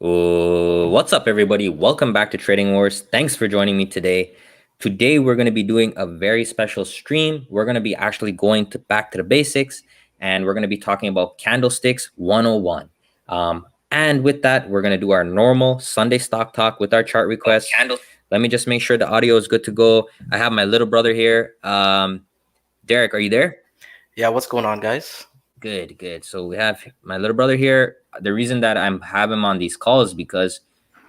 What's up, everybody? Welcome back to Trading Wars. Thanks for joining me today. Today, we're going to be doing a very special stream. We're going to be actually going back to the basics, and we're going to be talking about Candlesticks 101. And with that, we're going to do our normal Sunday stock talk with our chart requests. Let me just make sure the audio is good to go. I have my little brother here. Derek, are you there? Yeah, what's going on, guys? Good. So we have my little brother here. The reason that I'm have him on these calls is because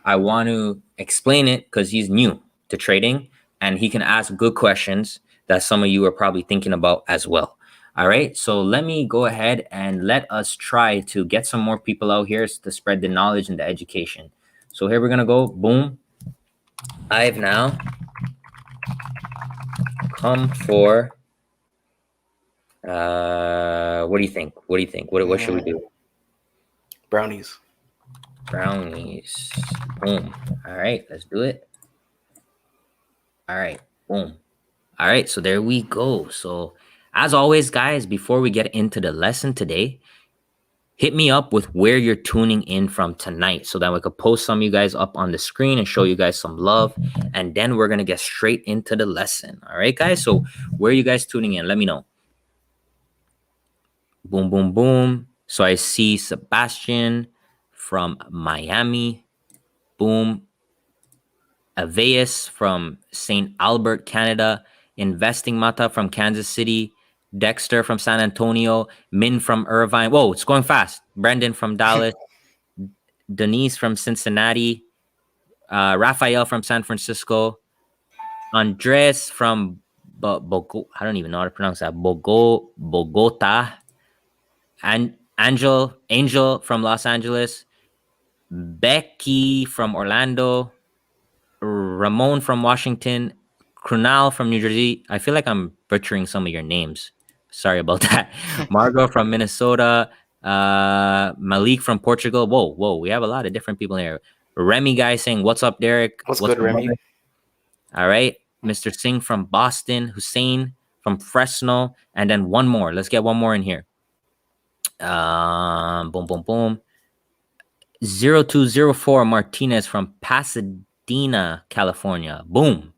I want to explain it because he's new to trading and he can ask good questions that some of you are probably thinking about as well. All right, so let me go ahead and let us try to get some more people out here to spread the knowledge and the education. So here we're gonna go. Boom. I've now come for what do you think? What should we do? Brownies. Boom. All right, let's do it. All right, boom. All right, so there we go. So as always, guys, before we get into the lesson today, hit me up with where you're tuning in from tonight so that we could post some of you guys up on the screen and show you guys some love. And then we're going to get straight into the lesson. All right, guys? So where are you guys tuning in? Let me know. Boom. So I see Sebastian from Miami. Boom. Aveus from St. Albert, Canada. Investing Mata from Kansas City. Dexter from San Antonio. Min from Irvine. Whoa, it's going fast. Brendan from Dallas. Denise from Cincinnati. Raphael from San Francisco. Andres from I don't even know how to pronounce that. Bogota. And Angel from Los Angeles. Becky from Orlando. Ramon from Washington. Krunal from New Jersey. I feel like I'm butchering some of your names. Sorry about that. Margot from Minnesota. Malik from Portugal. Whoa. We have a lot of different people here. Remy guy saying, "What's up, Derek?" What's good, Remy? Brother? All right. Mr. Singh from Boston. Hussein from Fresno. And then one more. Let's get one more in here. Boom. 0204 Martinez from Pasadena, California. Boom.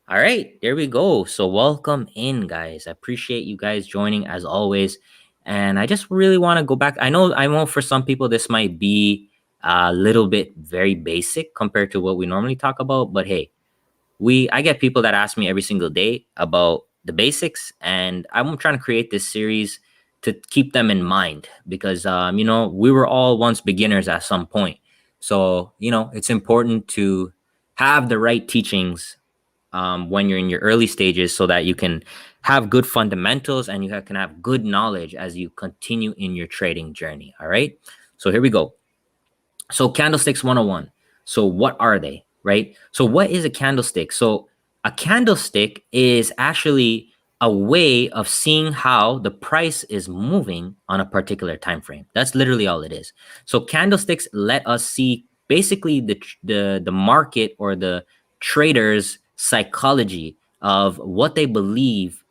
All right, there we go. So welcome in, guys. I appreciate you guys joining as always. And I just really want to go back. I know for some people this might be a little bit very basic compared to what we normally talk about. But hey, I get people that ask me every single day about the basics. And I'm trying to create this series to keep them in mind because, we were all once beginners at some point. So, it's important to have the right teachings when you're in your early stages so that you can have good fundamentals and you can have good knowledge as you continue in your trading journey. All right. So here we go. So Candlesticks 101. So what are they? Right. So what is a candlestick? So a candlestick is actually a way of seeing how the price is moving on a particular time frame. That's literally all it is. So candlesticks let us see basically the market or the traders' psychology of what they believe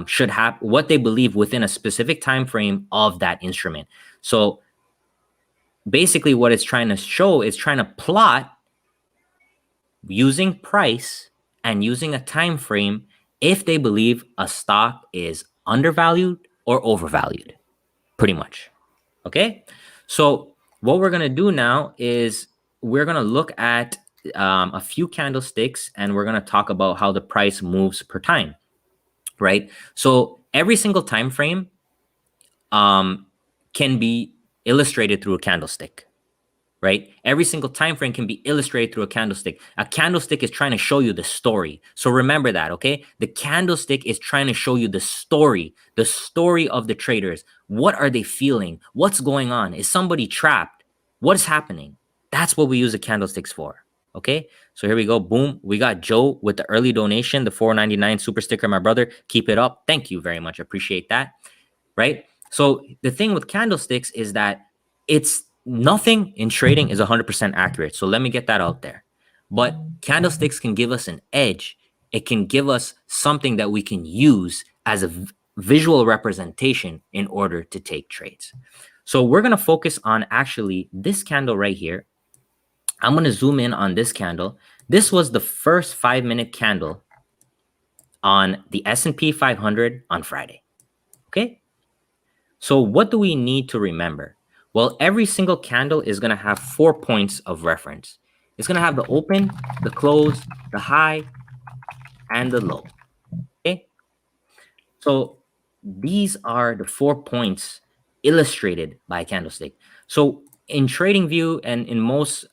should happen, what they believe within a specific time frame of that instrument. So basically what it's trying to show is trying to plot using price and using a time frame if they believe a stock is undervalued or overvalued, pretty much. Okay, so what we're going to do now is we're going to look at a few candlesticks and we're going to talk about how the price moves per time, right? So every single time frame can be illustrated through a candlestick, right? Every single time frame can be illustrated through a candlestick. A candlestick is trying to show you the story. So remember that, okay? The candlestick is trying to show you the story of the traders. What are they feeling? What's going on? Is somebody trapped? What is happening? That's what we use the candlesticks for, okay? So here we go. Boom. We got Joe with the early donation, the $4.99 super sticker, my brother. Keep it up. Thank you very much. Appreciate that, right? So the thing with candlesticks is that nothing in trading is 100% accurate. So let me get that out there. But candlesticks can give us an edge. It can give us something that we can use as a visual representation in order to take trades. So we're going to focus on actually this candle right here. I'm going to zoom in on this candle. This was the first 5-minute candle on the S&P 500 on Friday. Okay? So what do we need to remember? Well, every single candle is going to have 4 points of reference. It's going to have the open, the close, the high, and the low. Okay? So these are the 4 points illustrated by a candlestick. So in Tradingview and in most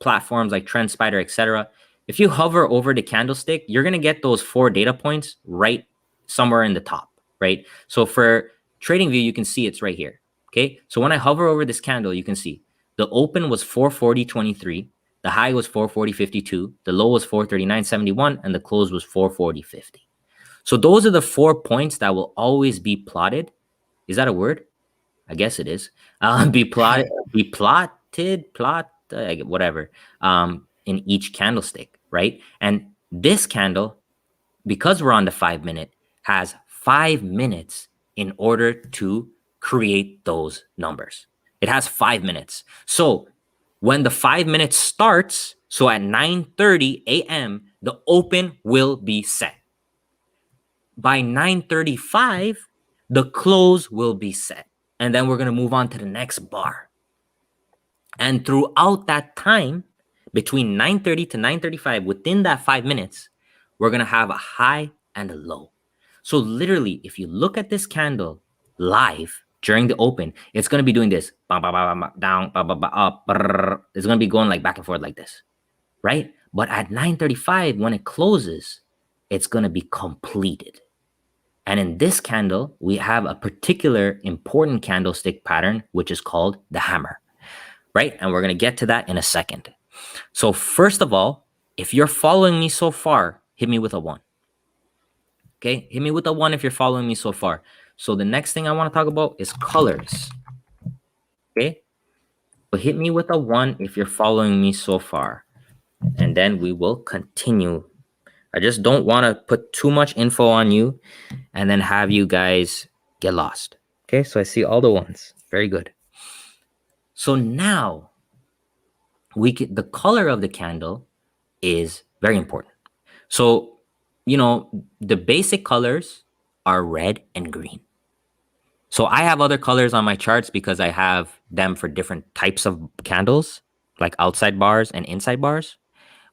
platforms like Trendspider, etc., if you hover over the candlestick, you're going to get those 4 data points right somewhere in the top, right? So for Tradingview, you can see it's right here. Okay. So when I hover over this candle, you can see the open was 440.23, the high was 440.52, the low was 439.71, and the close was 440.50. So those are the 4 points that will always be plotted. Is that a word? I guess it is. Be plotted, whatever. In each candlestick, right? And this candle, because we're on the 5-minute, has 5 minutes in order to create those numbers. It has 5 minutes. So when the 5 minutes starts, so at 9:30 a.m., the open will be set. By 9:35, the close will be set. And then we're going to move on to the next bar. And throughout that time, between 9:30 to 9:35, within that 5 minutes, we're going to have a high and a low. So literally, if you look at this candle live during the open, it's going to be doing this. Down, up. It's going to be going like back and forth like this, right? But at 9:35, when it closes, it's going to be completed. And in this candle, we have a particular important candlestick pattern, which is called the hammer, right? And we're going to get to that in a second. So first of all, if you're following me so far, hit me with a 1. Okay, hit me with a 1 if you're following me so far. So the next thing I want to talk about is colors. Okay, but hit me with a 1 if you're following me so far. And then we will continue. I just don't want to put too much info on you and then have you guys get lost. Okay, so I see all the 1s. Very good. So now the color of the candle is very important. So, the basic colors are red and green. So I have other colors on my charts because I have them for different types of candles, like outside bars and inside bars.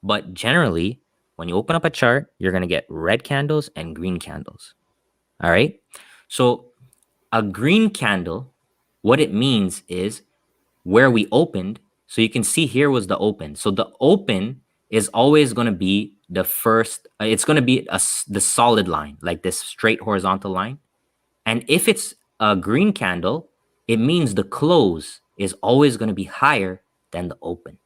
But generally, when you open up a chart, you're going to get red candles and green candles. All right. So a green candle, what it means is where we opened. So you can see here was the open. So the open is always going to be the first. It's going to be the solid line, like this straight horizontal line. And if it's a green candle, it means the close is always going to be higher than the open.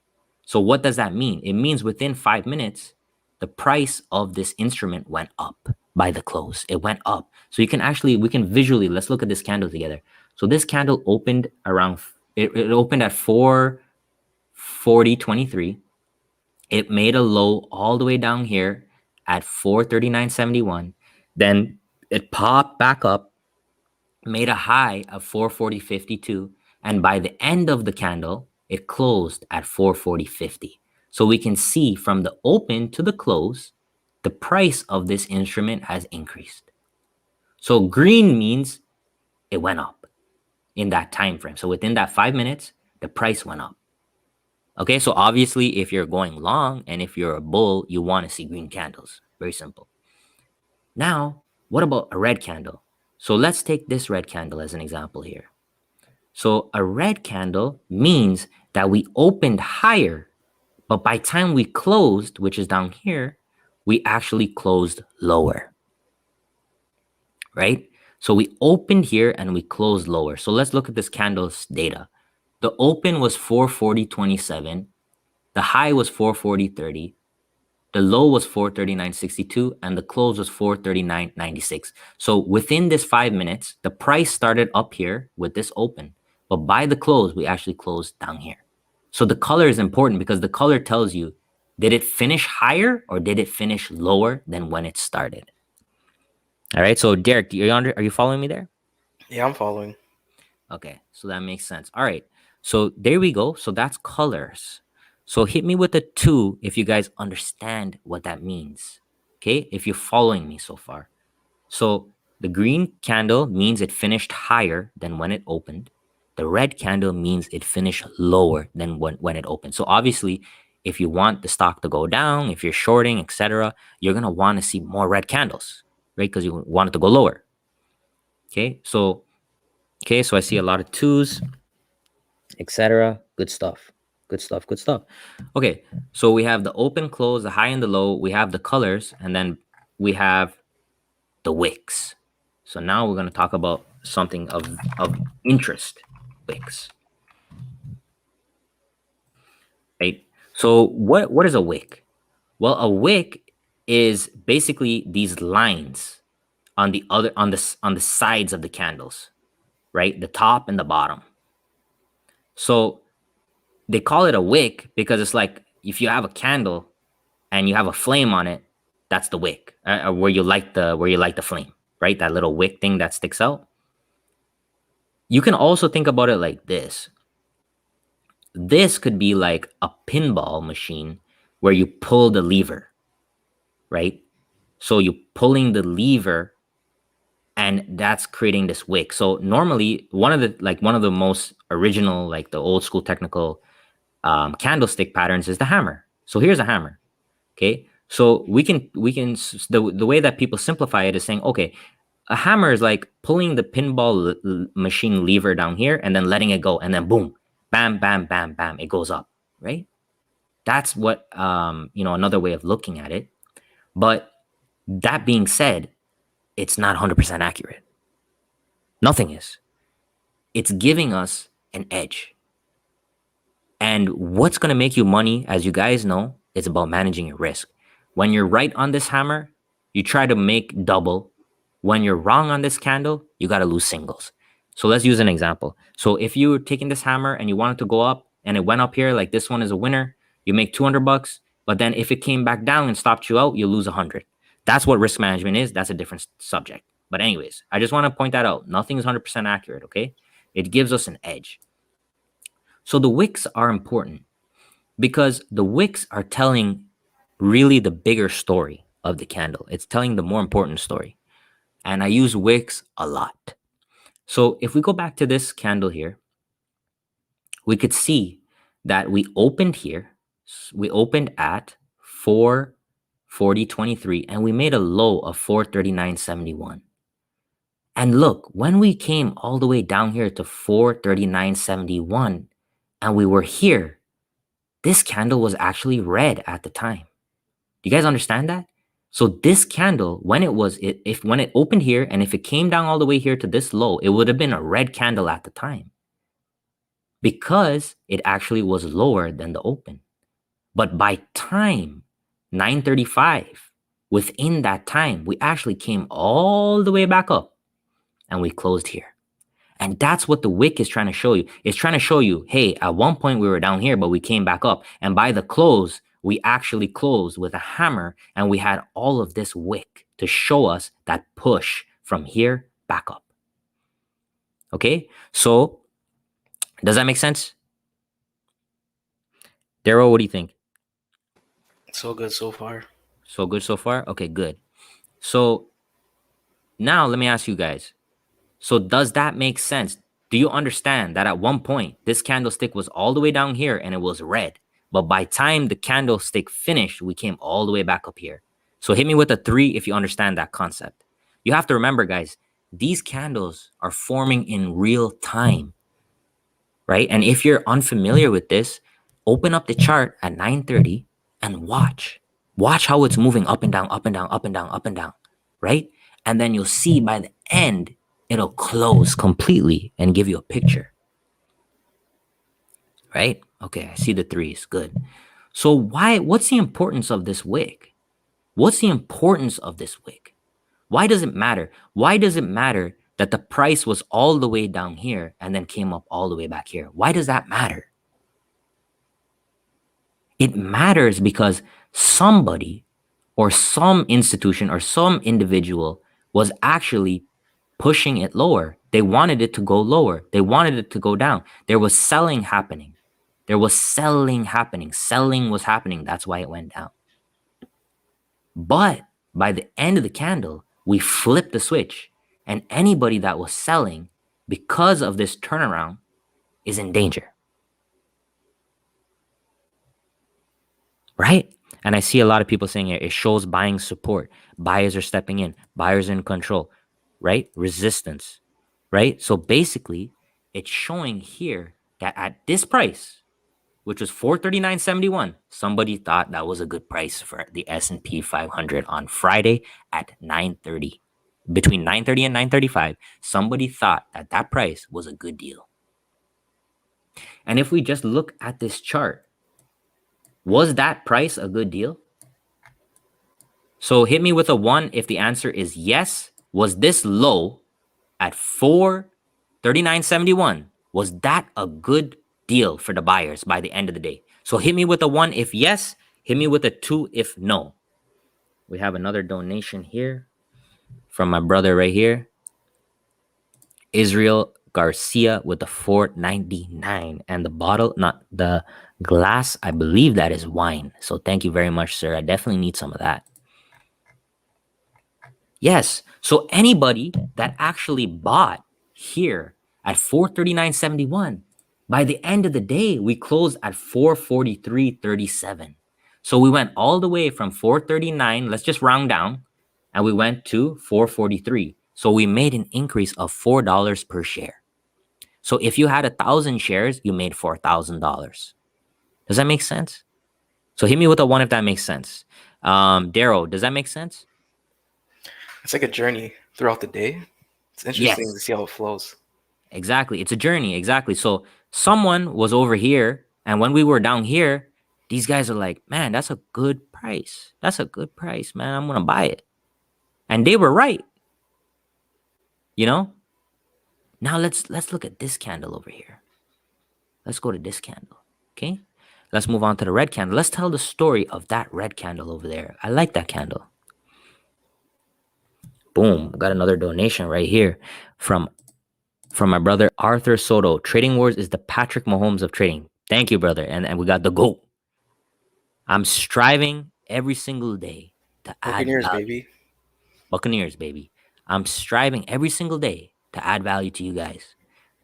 So what does that mean? It means within 5 minutes, the price of this instrument went up by the close. It went up. So we can visually, let's look at this candle together. So this candle opened around, it opened at 440.23. It made a low all the way down here at 439.71. Then it popped back up, made a high of 440.52. And by the end of the candle, it closed at 440.50. So we can see from the open to the close, the price of this instrument has increased. So green means it went up in that time frame. So within that 5 minutes, the price went up. Okay, so obviously if you're going long and if you're a bull, you want to see green candles. Very simple. Now, what about a red candle? So let's take this red candle as an example here. So a red candle means that we opened higher, but by time we closed, which is down here, we actually closed lower, right? So we opened here and we closed lower. So let's look at this candle's data. The open was 440.27. The high was 440.30. The low was 439.62 and the close was 439.96. So within this 5 minutes, the price started up here with this open, but by the close, we actually closed down here. So the color is important because the color tells you, did it finish higher or did it finish lower than when it started? All right. So Derek, are you following me there? Yeah, I'm following. Okay. So that makes sense. All right. So there we go. So that's colors. So hit me with a 2 if you guys understand what that means. Okay, if you're following me so far. So the green candle means it finished higher than when it opened. The red candle means it finished lower than when it opened. So obviously, if you want the stock to go down, if you're shorting, etc., you're gonna want to see more red candles, right? Because you want it to go lower. Okay, so I see a lot of 2s, etc. Good stuff. Good stuff. Good stuff. Okay, so we have the open, close, the high and the low. We have the colors, and then we have the wicks. So now we're going to talk about something of interest, wicks. Right? So what is a wick? Well, a wick is basically these lines on the sides of the candles, right? The top and the bottom. So they call it a wick because it's like if you have a candle and you have a flame on it, that's the wick, where you light the flame, right? That little wick thing that sticks out. You can also think about it like this. This could be like a pinball machine where you pull the lever, right? So you're pulling the lever and that's creating this wick. So normally one of the most original, like the old school technical candlestick patterns is the hammer. So here's a hammer. Okay. So we can the way that people simplify it is saying, okay, a hammer is like pulling the pinball machine lever down here and then letting it go, and then boom, bam, bam, bam, bam, it goes up, right? That's what another way of looking at it. But that being said, it's not 100% accurate. Nothing is. It's giving us an edge. And what's going to make you money, as you guys know, is about managing your risk. When you're right on this hammer, you try to make double. When you're wrong on this candle, you got to lose singles. So let's use an example. So if you were taking this hammer and you want it to go up and it went up here, like this one is a winner, you make $200, but then if it came back down and stopped you out, you lose 100. That's what risk management is. That's a different subject. But anyways, I just want to point that out. Nothing is 100% accurate, okay? It gives us an edge. So the wicks are important because the wicks are telling really the bigger story of the candle. It's telling the more important story. And I use wicks a lot. So if we go back to this candle here, we could see that we opened here. We opened at 440.23 and we made a low of 439.71. And look, when we came all the way down here to 439.71 and we were here, this candle was actually red at the time. Do you guys understand that? So this candle, when it opened here and if it came down all the way here to this low, it would have been a red candle at the time because it actually was lower than the open. But by time 9:35, within that time, we actually came all the way back up and we closed here. And that's what the wick is trying to show you. It's trying to show you, hey, at one point we were down here, but we came back up. And by the close, we actually closed with a hammer and we had all of this wick to show us that push from here back up. Okay, so does that make sense? Daryl, what do you think? So good so far. So good so far? Okay, good. So now let me ask you guys. So does that make sense? Do you understand that at one point, this candlestick was all the way down here and it was red? But by time the candlestick finished, we came all the way back up here. So hit me with a 3 if you understand that concept. You have to remember, guys, these candles are forming in real time, right? And if you're unfamiliar with this, open up the chart at 9:30 and watch. Watch how it's moving up and down, up and down, up and down, up and down, right? And then you'll see by the end, it'll close completely and give you a picture. Right? Okay, I see the 3s. Good. So what's the importance of this wick? What's the importance of this wick? Why does it matter? Why does it matter that the price was all the way down here and then came up all the way back here? Why does that matter? It matters because somebody or some institution or some individual was actually pushing it lower. They wanted it to go lower. They wanted it to go down. There was selling happening. There was selling happening. Selling was happening. That's why it went down. But by the end of the candle, we flipped the switch. And anybody that was selling because of this turnaround is in danger. Right? And I see a lot of people saying it shows buying support. Buyers are stepping in. Buyers are in control. Right? Resistance. Right? So basically, it's showing here that at this price, which was $439.71, somebody thought that was a good price for the S&P 500 on Friday at 9:30. Between 9:30 and 9:35, somebody thought that that price was a good deal. And if we just look at this chart, was that price a good deal? So hit me with a 1 if the answer is yes. Was this low at $439.71? Was that a good deal for the buyers by the end of the day? So hit me with a 1 if yes. Hit me with a 2 if no. We have another donation here from my brother right here, Israel Garcia, with the $4.99, and the bottle, not the glass, I believe that is wine. So thank you very much, sir. I definitely need some of that. Yes. So anybody that actually bought here at $439.71, by the end of the day, we closed at $443.37. So we went all the way from $439, let's just round down, and we went to $443. So we made an increase of $4 per share. So if you had 1,000 shares, you made $4,000. Does that make sense? So hit me with a 1 if that makes sense. Daryl, does that make sense? It's like a journey throughout the day. It's interesting to see how it flows. Exactly. It's a journey. Exactly. So someone was over here, and when we were down here, these guys are like, man, that's a good price. That's a good price, man. I'm going to buy it. And they were right. You know? Now let's look at this candle over here. Let's go to this candle. Okay? Let's move on to the red candle. Let's tell the story of that red candle over there. I like that candle. Boom. Got another donation right here from my brother Arthur Soto. Trading Wars is the Patrick Mahomes of trading. Thank you, brother. And we got the GOAT. I'm striving every single day to add Buccaneers, value. baby. Buccaneers, baby. I'm striving every single day to add value to you guys.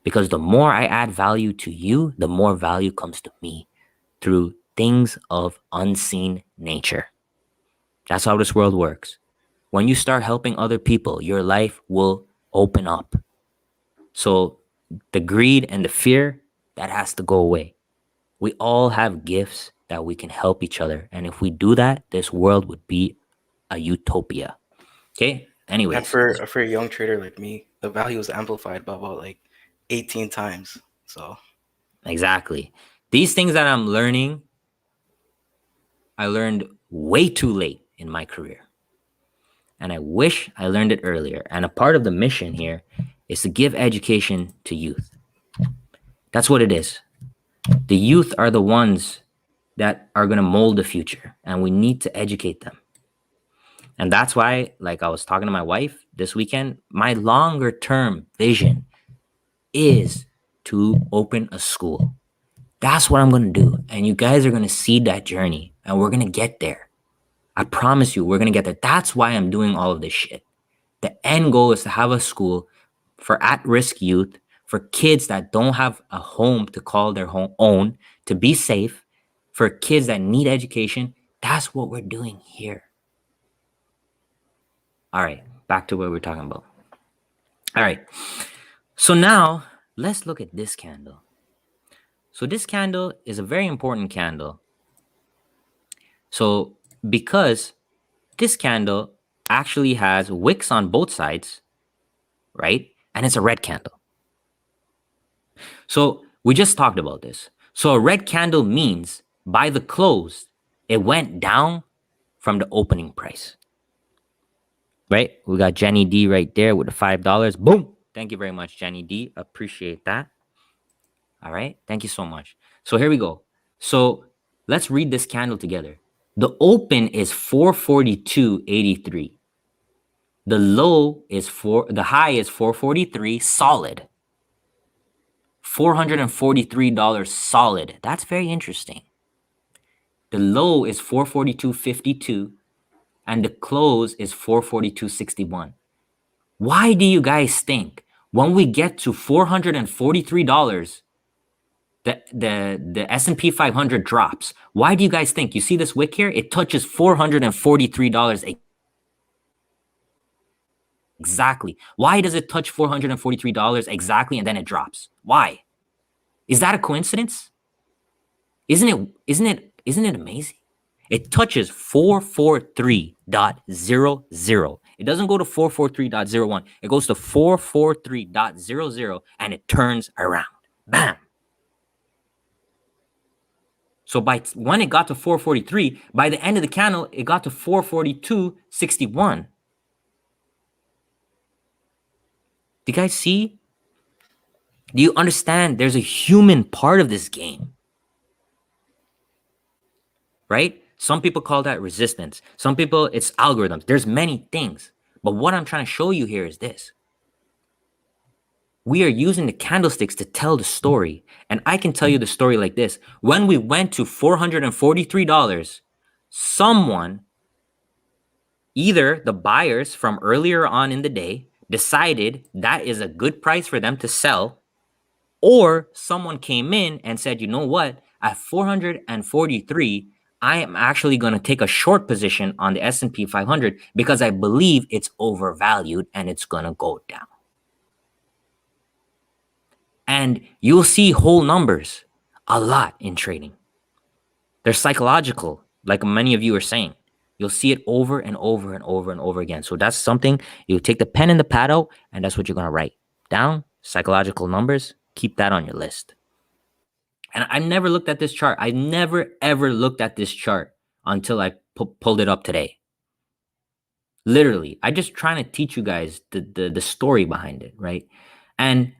Because the more I add value to you, the more value comes to me through things of unseen nature. That's how this world works. When you start helping other people, your life will open up. So the greed and the fear, that has to go away. We all have gifts that we can help each other. And if we do that, this world would be a utopia. Okay? Anyways. And for a young trader like me, the value is amplified by about like 18 times. So Exactly. These things that I'm learning, I learned way too late in my career. And I wish I learned it earlier. And a part of the mission here is to give education to youth. That's what it is. The youth are the ones that are going to mold the future, and we need to educate them. And that's why, like I was talking to my wife this weekend, my longer term vision is to open a school. That's what I'm going to do. And you guys are going to see that journey, and we're going to get there. I promise you, we're going to get there. That's why I'm doing all of this shit. The end goal is to have a school for at-risk youth, for kids that don't have a home to call their own, to be safe, for kids that need education. That's what we're doing here. All right, back to what we're talking about. All right, so now let's look at this candle. So this candle is a very important candle. So because this candle actually has wicks on both sides, right? And it's a red candle. So we just talked about this. So a red candle means by the close, it went down from the opening price. Right? We got Jenny D right there with the $5. Boom. Thank you very much, Jenny D. Appreciate that. All right. Thank you so much. So here we go. So let's read this candle together. The open is 442.83. The high is 443 solid. $443 solid. That's very interesting. The low is 442.52 and the close is 442.61. Why do you guys think when we get to $443, the S&P 500 drops? Why do you guys think? You see this wick here? It touches $443 exactly. Why does it touch $443 exactly and then it drops? Why? Is that a coincidence? Isn't it amazing? It touches 443.00. It doesn't go to 443.01. It goes to 443.00 and it turns around. Bam. So when it got to 443, by the end of the candle, it got to 442.61. Do you guys see? Do you understand? There's a human part of this game. Right? Some people call that resistance. Some people, it's algorithms. There's many things. But what I'm trying to show you here is this. We are using the candlesticks to tell the story. And I can tell you the story like this. When we went to $443, someone, either the buyers from earlier on in the day, decided that is a good price for them to sell, or someone came in and said, you know what, at 443, I am actually going to take a short position on the S&P 500 because I believe it's overvalued and it's going to go down. And you'll see whole numbers a lot in trading. They're psychological, like many of you are saying. You'll see it over and over and over and over again. So that's something, you take the pen and the pad out, and that's what you're going to write down. Psychological numbers, keep that on your list. And I never looked at this chart. I never, ever looked at this chart until I pulled it up today. Literally, I just trying to teach you guys the story behind it, right? And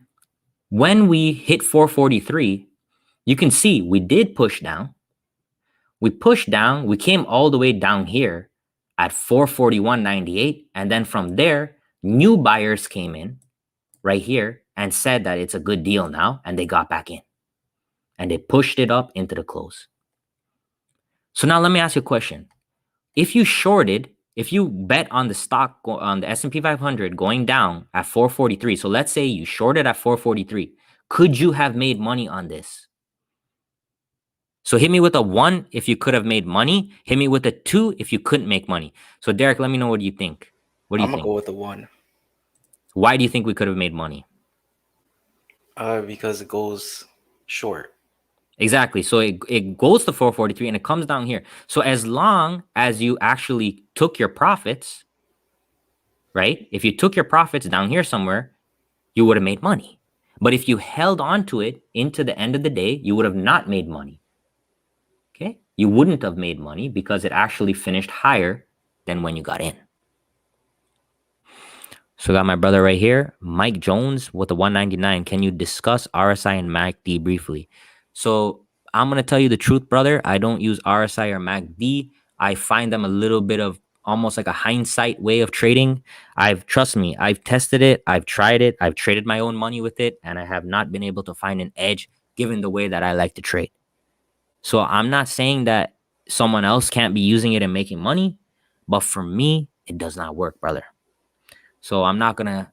when we hit 443, you can see we did push down. We pushed down. We came all the way down here at 441.98. And then from there, new buyers came in right here and said that it's a good deal now. And they got back in. And they pushed it up into the close. So now let me ask you a question. If you shorted, if you bet on the stock, on the S&P 500 going down at 443, so let's say you shorted at 443, could you have made money on this? So hit me with a 1 if you could have made money. Hit me with a 2 if you couldn't make money. So Derek, let me know what you think. What do you think? I'm going to go with a 1. Why do you think we could have made money? Because it goes short. Exactly. So it goes to 443 and it comes down here. So as long as you actually took your profits, right? If you took your profits down here somewhere, you would have made money. But if you held on to it into the end of the day, you would have not made money. Okay? You wouldn't have made money because it actually finished higher than when you got in. So I got my brother right here, Mike Jones with a 199. Can you discuss RSI and MACD briefly? So I'm going to tell you the truth, brother. I don't use RSI or MACD. I find them a little bit of almost like a hindsight way of trading. Trust me, I've tested it. I've tried it. I've traded my own money with it. And I have not been able to find an edge given the way that I like to trade. So I'm not saying that someone else can't be using it and making money. But for me, it does not work, brother. So I'm not gonna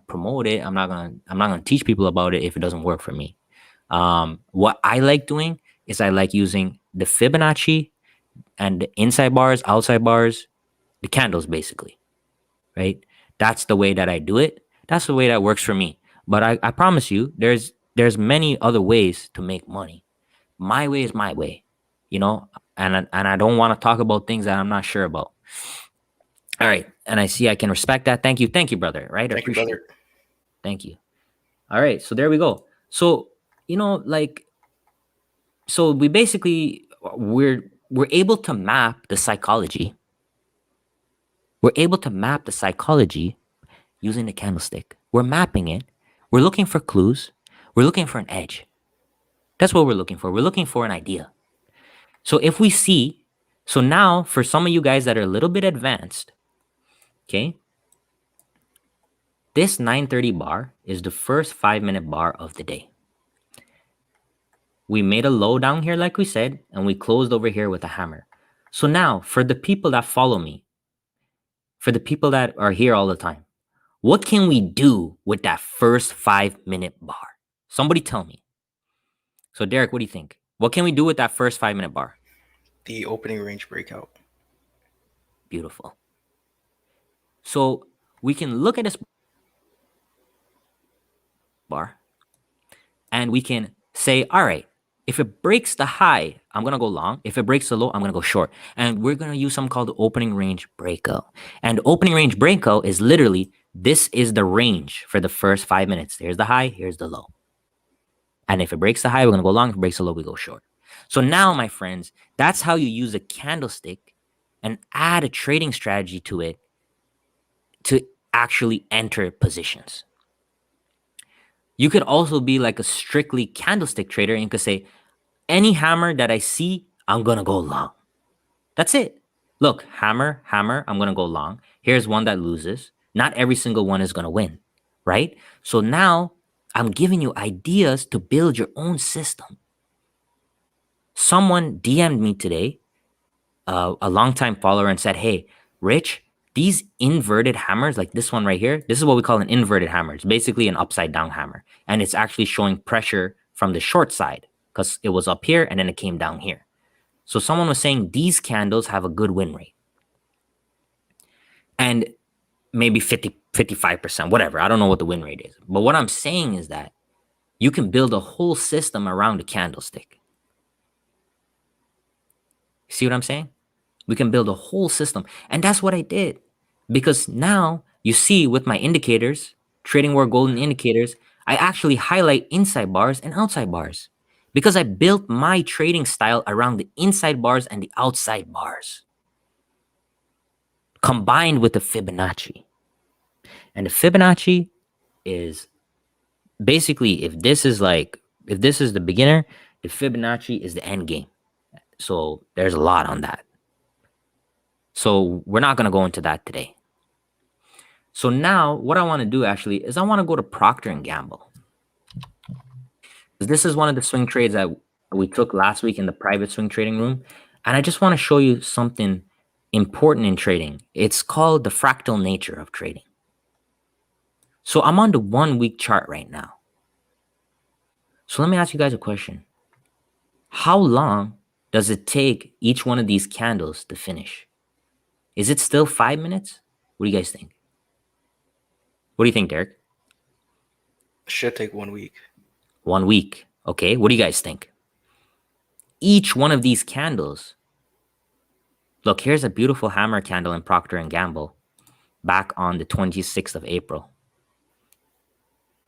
promote it. I'm not gonna teach people about it if it doesn't work for me. What I like doing is I like using the Fibonacci and the inside bars, outside bars, the candles basically, right? That's the way that I do it. That's the way that works for me. But I promise you, there's many other ways to make money. My way is my way, you know, and I don't want to talk about things that I'm not sure about. All right. And I see I can respect that. Thank you, brother. Right. Thank you, brother. Thank you. All right. So there we go. So, you know, so we basically, we're able to map the psychology. We're able to map the psychology using the candlestick. We're mapping it. We're looking for clues. We're looking for an edge. That's what we're looking for. We're looking for an idea. So if we see, so now for some of you guys that are a little bit advanced, okay, this 930 bar is the first 5-minute bar of the day. we made a low down here, like we said, and we closed over here with a hammer. So now, for the people that follow me, for the people that are here all the time, what can we do with that first 5-minute bar? Somebody tell me. So, Derek, what do you think? What can we do with that first 5-minute bar? The opening range breakout. Beautiful. So, we can look at this bar and we can say, all right, if it breaks the high, I'm going to go long. If it breaks the low, I'm going to go short. And we're going to use something called the opening range breakout. And opening range breakout is literally, this is the range for the first 5 minutes. There's the high, here's the low. And if it breaks the high, we're going to go long. If it breaks the low, we go short. So now, my friends, that's how you use a candlestick and add a trading strategy to it to actually enter positions. You could also be like a strictly candlestick trader and you could say, any hammer that I see, I'm going to go long. That's it. Look, hammer, hammer, I'm going to go long. Here's one that loses. Not every single one is going to win, right? So now I'm giving you ideas to build your own system. Someone DM'd me today, a longtime follower, and said, hey, Rich, these inverted hammers, like this one right here, this is what we call an inverted hammer. It's basically an upside down hammer. And it's actually showing pressure from the short side because it was up here and then it came down here. So someone was saying these candles have a good win rate. And maybe 50, 55%, whatever. I don't know what the win rate is. But what I'm saying is that you can build a whole system around a candlestick. See what I'm saying? We can build a whole system. And that's what I did. Because now you see with my indicators, Trading War Golden indicators, I actually highlight inside bars and outside bars. Because I built my trading style around the inside bars and the outside bars. Combined with the Fibonacci. And the Fibonacci is basically, if this is the beginner, the Fibonacci is the end game. So there's a lot on that. So we're not going to go into that today. So now what I want to do actually is I want to go to Procter & Gamble. This is one of the swing trades that we took last week in the private swing trading room. And I just want to show you something important in trading. It's called the fractal nature of trading. So I'm on the 1 week chart right now. So let me ask you guys a question. How long does it take each one of these candles to finish? Is it still 5 minutes? What do you guys think? What do you think, Derek? Should take 1 week. 1 week. Okay. What do you guys think? Each one of these candles. Look, here's a beautiful hammer candle in Procter & Gamble back on the 26th of April.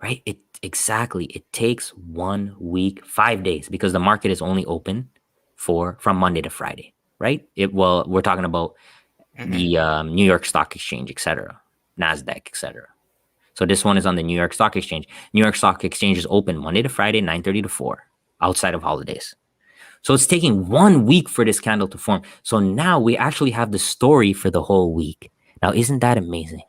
Right? It takes 1 week, 5 days, because the market is only open from Monday to Friday, right? We're talking about the New York Stock Exchange, etc., NASDAQ, etc. So this one is on the New York Stock Exchange. New York Stock Exchange is open Monday to Friday, 9:30 to 4, outside of holidays. So it's taking 1 week for this candle to form. So now we actually have the story for the whole week. Now, isn't that amazing?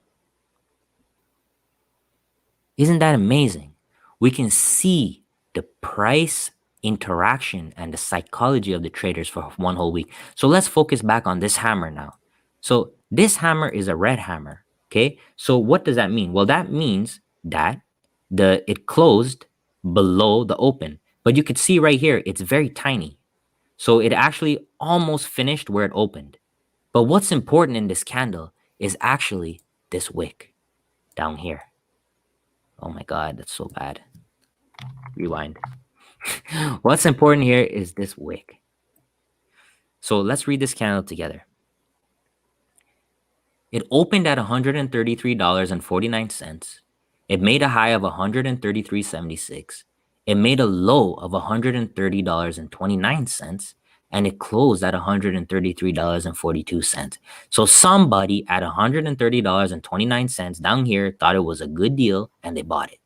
Isn't that amazing? We can see the price interaction and the psychology of the traders for 1 whole week. So let's focus back on this hammer now. So this hammer is a red hammer. Okay. So what does that mean? Well, that means that it closed below the open, but you could see right here, it's very tiny. So it actually almost finished where it opened. But what's important in this candle is actually this wick down here. Oh my God, that's so bad. Rewind. What's important here is this wick. So let's read this candle together. It opened at $133.49. It made a high of $133.76. It made a low of $130.29. And it closed at $133.42. So somebody at $130.29 down here thought it was a good deal and they bought it.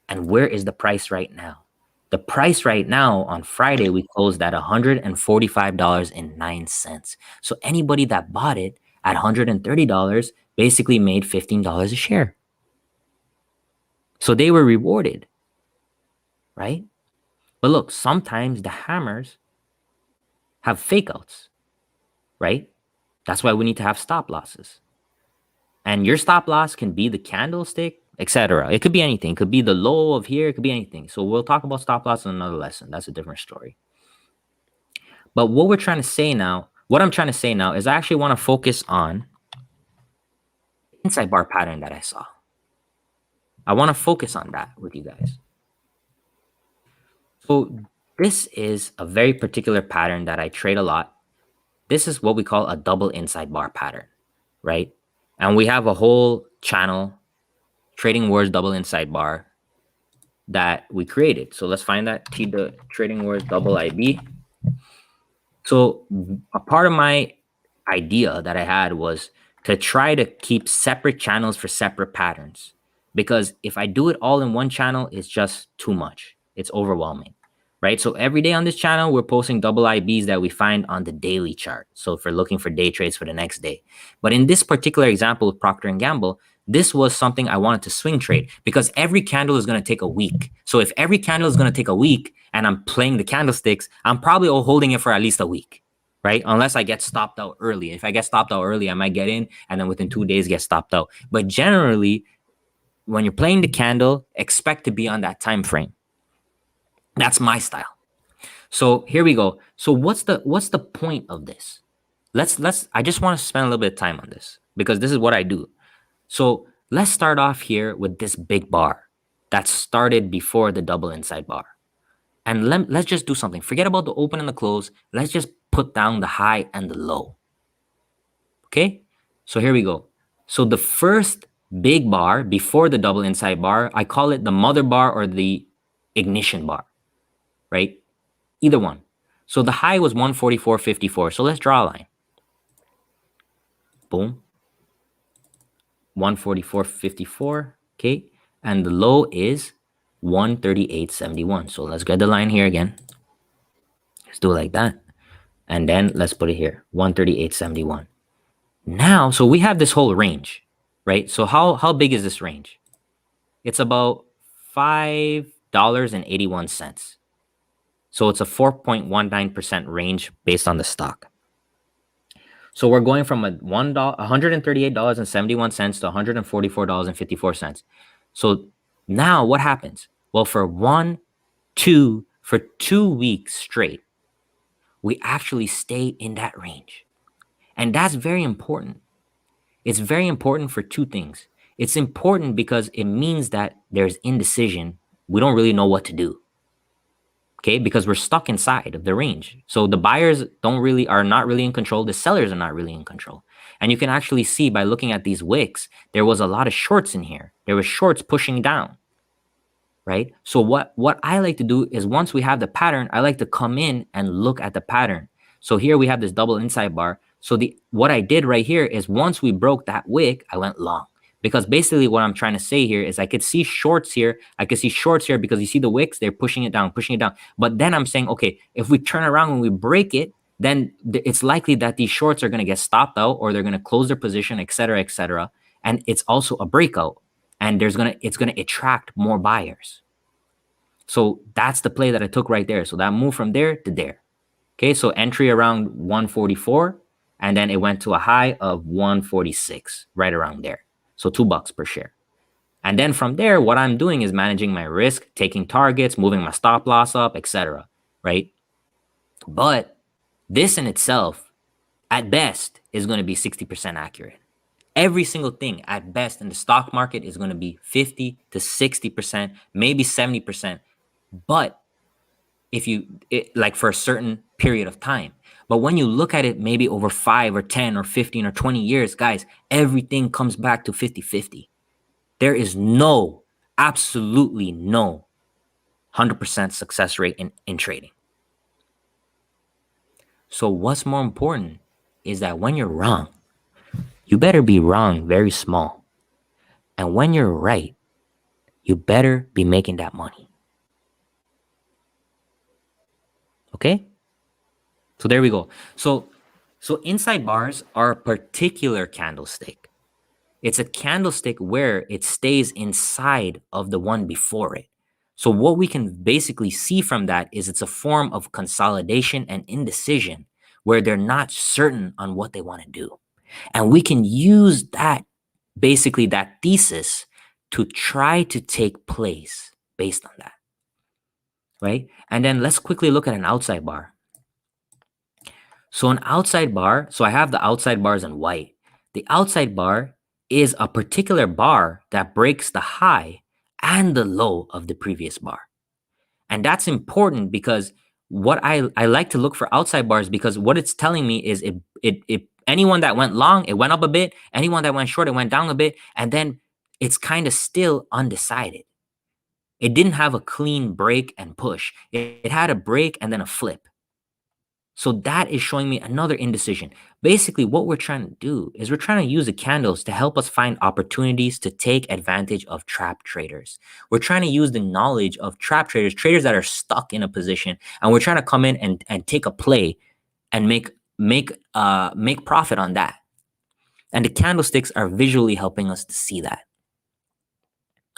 And where is the price right now? The price right now on Friday, we closed at $145.09. So anybody that bought it at $130 basically made $15 a share. So they were rewarded, right? But look, sometimes the hammers have fake outs, right? That's why we need to have stop losses. And your stop loss can be the candlestick, etc. It could be anything. It could be the low of here. It could be anything. So we'll talk about stop loss in another lesson. That's a different story. But what I'm trying to say now is I actually want to focus on the inside bar pattern that I saw. I want to focus on that with you guys. So this is a very particular pattern that I trade a lot. This is what we call a double inside bar pattern, right? And we have a whole channel, Trading Wars double inside bar, that we created. So let's find that the Trading Wars double IB. So a part of my idea that I had was to try to keep separate channels for separate patterns, because if I do it all in one channel, it's just too much. It's overwhelming, right? So every day on this channel, we're posting double IBs that we find on the daily chart. So if we're looking for day trades for the next day. But in this particular example with Procter & Gamble, this was something I wanted to swing trade because every candle is going to take a week. So if every candle is going to take a week and I'm playing the candlesticks, I'm probably holding it for at least a week, right? Unless I get stopped out early. If I get stopped out early, I might get in and then within 2 days get stopped out. But generally, when you're playing the candle, expect to be on that time frame. That's my style. So here we go. So what's the point of this? I just want to spend a little bit of time on this because this is what I do. So let's start off here with this big bar that started before the double inside bar. And let's just do something. Forget about the open and the close. Let's just put down the high and the low. Okay? So here we go. So the first big bar before the double inside bar, I call it the mother bar or the ignition bar, right? Either one. So the high was 144.54. So let's draw a line. Boom. 144.54. Okay. And the low is 138.71. So let's get the line here again. Let's do it like that. And then let's put it here, 138.71. Now, so we have this whole range, right? So how big is this range? It's about $5.81. So it's a 4.19% range based on the stock. So we're going from $138.71 to $144.54. So now what happens? Well, for 2 weeks straight, we actually stay in that range. And that's very important. It's very important for two things. It's important because it means that there's indecision. We don't really know what to do. Okay, because we're stuck inside of the range. So the buyers are not really in control. The sellers are not really in control. And you can actually see by looking at these wicks, there was a lot of shorts in here. There was shorts pushing down, right? So what I like to do is once we have the pattern, I like to come in and look at the pattern. So here we have this double inside bar. So what I did right here is once we broke that wick, I went long. Because basically what I'm trying to say here is I could see shorts here. I could see shorts here because you see the wicks, they're pushing it down. But then I'm saying, okay, if we turn around and we break it, then it's likely that these shorts are going to get stopped out or they're going to close their position, et cetera, et cetera. And it's also a breakout and it's going to attract more buyers. So that's the play that I took right there. So that moved from there to there. Okay, so entry around 144 and then it went to a high of 146 right around there. So $2 per share. And then from there, what I'm doing is managing my risk, taking targets, moving my stop loss up, etc. Right? But this in itself, at best, is going to be 60% accurate. Every single thing at best in the stock market is going to be 50 to 60%, maybe 70%. But like for a certain period of time. But when you look at it maybe over 5 or 10 or 15 or 20 years, guys, everything comes back to 50-50. There is absolutely no 100% success rate in trading. So what's more important is that when you're wrong, you better be wrong very small. And when you're right, you better be making that money. Okay? So there we go. So inside bars are a particular candlestick. It's a candlestick where it stays inside of the one before it. So what we can basically see from that is it's a form of consolidation and indecision where they're not certain on what they want to do. And we can use that, basically that thesis, to try to take place based on that, right? And then let's quickly look at an outside bar. So an outside bar, so I have the outside bars in white. The outside bar is a particular bar that breaks the high and the low of the previous bar. And that's important because what I like to look for outside bars, because what it's telling me is it anyone that went long, it went up a bit. Anyone that went short, it went down a bit. And then it's kind of still undecided. It didn't have a clean break and push. It had a break and then a flip. So that is showing me another indecision. Basically, what we're trying to do is we're trying to use the candles to help us find opportunities to take advantage of trap traders. We're trying to use the knowledge of trap traders, traders that are stuck in a position, and we're trying to come in and take a play and make profit on that. And the candlesticks are visually helping us to see that.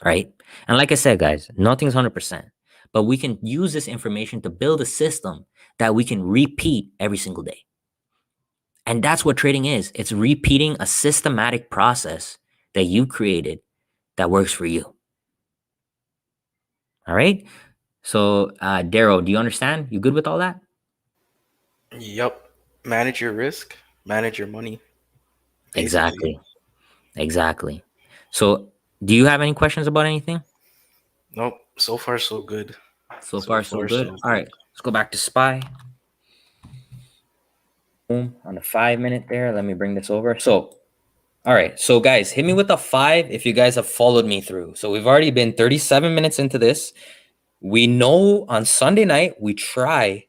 Right? And like I said, guys, nothing's 100%, but we can use this information to build a system that we can repeat every single day. And that's what trading is. It's repeating a systematic process that you created that works for you. All right. So, Daryl, do you understand? You good with all that? Yup. Manage your risk, manage your money. Basically. Exactly. So, do you have any questions about anything? Nope. So far, so good. So far, so good. All right. Let's go back to SPY. Boom. On the 5 minute there. Let me bring this over. So, all right. So, guys, hit me with a 5 if you guys have followed me through. So, we've already been 37 minutes into this. We know on Sunday night, we try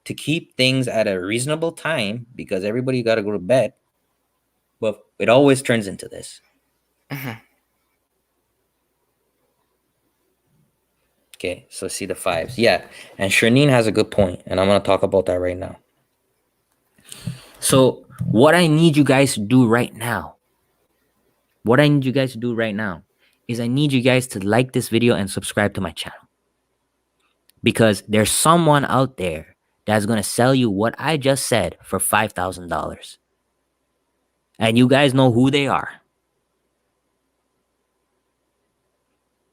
to keep things at a reasonable time because everybody got to go to bed. But it always turns into this. Okay, so see the 5s. Yeah, and Sharneen has a good point, and I'm going to talk about that right now. So what I need you guys to do right now, is I need you guys to like this video and subscribe to my channel. Because there's someone out there that's going to sell you what I just said for $5,000. And you guys know who they are.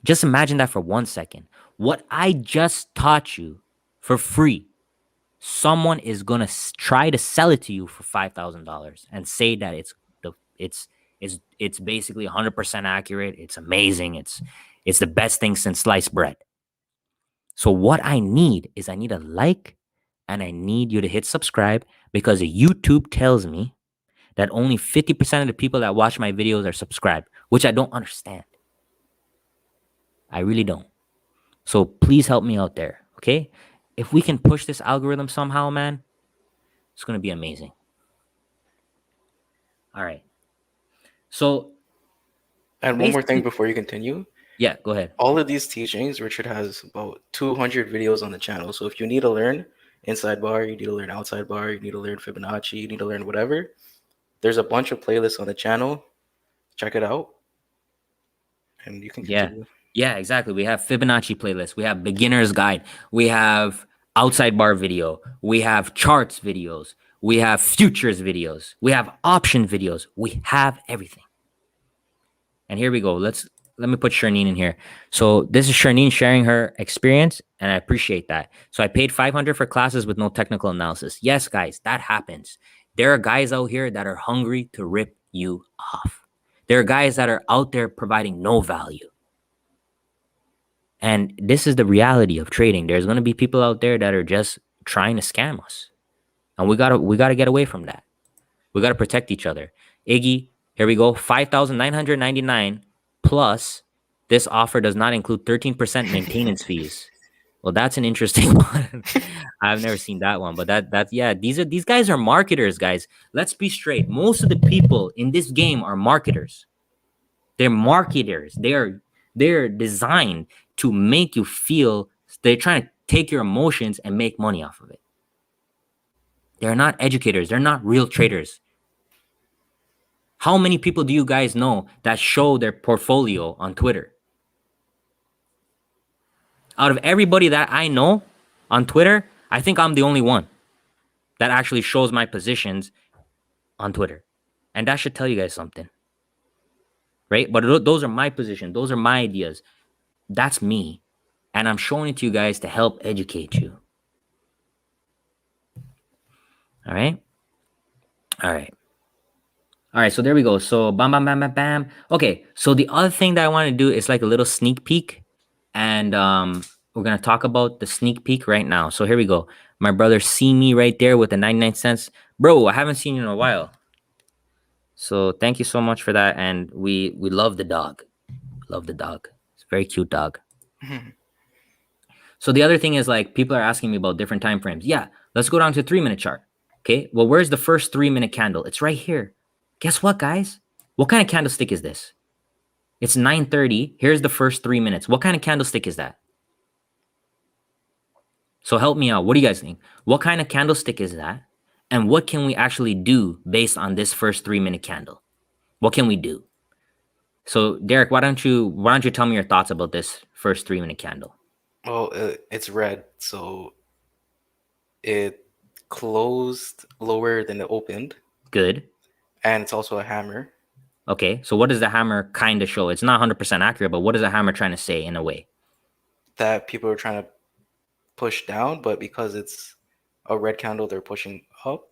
Just imagine that for 1 second. What I just taught you for free, someone is going to try to sell it to you for $5,000 and say that it's basically 100% accurate. It's amazing. It's the best thing since sliced bread. So what I need is I need a like and I need you to hit subscribe because YouTube tells me that only 50% of the people that watch my videos are subscribed, which I don't understand. I really don't. So please help me out there, okay? If we can push this algorithm somehow, man, it's going to be amazing. All right. So, and one more thing before you continue. Yeah, go ahead. All of these teachings, Richard has about 200 videos on the channel. So if you need to learn inside bar, you need to learn outside bar, you need to learn Fibonacci, you need to learn whatever, there's a bunch of playlists on the channel. Check it out. And you can continue. Yeah, exactly. We have Fibonacci playlist. We have beginner's guide. We have outside bar video. We have charts videos. We have futures videos. We have option videos. We have everything. And here we go. Let me put Sharneen in here. So this is Sharneen sharing her experience, and I appreciate that. So I paid $500 for classes with no technical analysis. Yes, guys, that happens. There are guys out here that are hungry to rip you off. There are guys that are out there providing no value. And this is the reality of trading. There's going to be people out there that are just trying to scam us. And we gotta get away from that. We got to protect each other. Iggy, here we go. $5,999 plus this offer does not include 13% maintenance fees. Well, that's an interesting one. I've never seen that one, but these guys are marketers, guys. Let's be straight. Most of the people in this game are marketers. They're marketers. They're designed to make you feel, they're trying to take your emotions and make money off of it. They're not educators. They're not real traders. How many people do you guys know that show their portfolio on Twitter? Out of everybody that I know on Twitter, I think I'm the only one that actually shows my positions on Twitter. And that should tell you guys something, right? But those are my positions. Those are my ideas. That's me. And I'm showing it to you guys to help educate you. All right? All right. All right, so there we go. So bam, bam, bam, bam, bam. Okay, so the other thing that I want to do is like a little sneak peek, and we're gonna talk about the sneak peek right now. So here we go. My brother see me right there with the 99 cents, bro. I haven't seen you in a while, so thank you so much for that. And we love the dog, love the dog. It's a very cute dog. So the other thing is like people are asking me about different time frames. Yeah, let's go down to 3-minute chart. Okay, well, where's the first 3-minute candle? It's right here. Guess what, guys? What kind of candlestick is this? It's 9:30. Here's the first 3 minutes. What kind of candlestick is that? So help me out. What do you guys think? What kind of candlestick is that? And what can we actually do based on this first 3-minute candle? What can we do? So Derek, why don't you tell me your thoughts about this first 3-minute candle? Well, it's red, so it closed lower than it opened. Good. And it's also a hammer. Okay, so what does the hammer kind of show? It's not 100% accurate, but what is the hammer trying to say in a way? That people are trying to push down, but because it's a red candle, they're pushing up.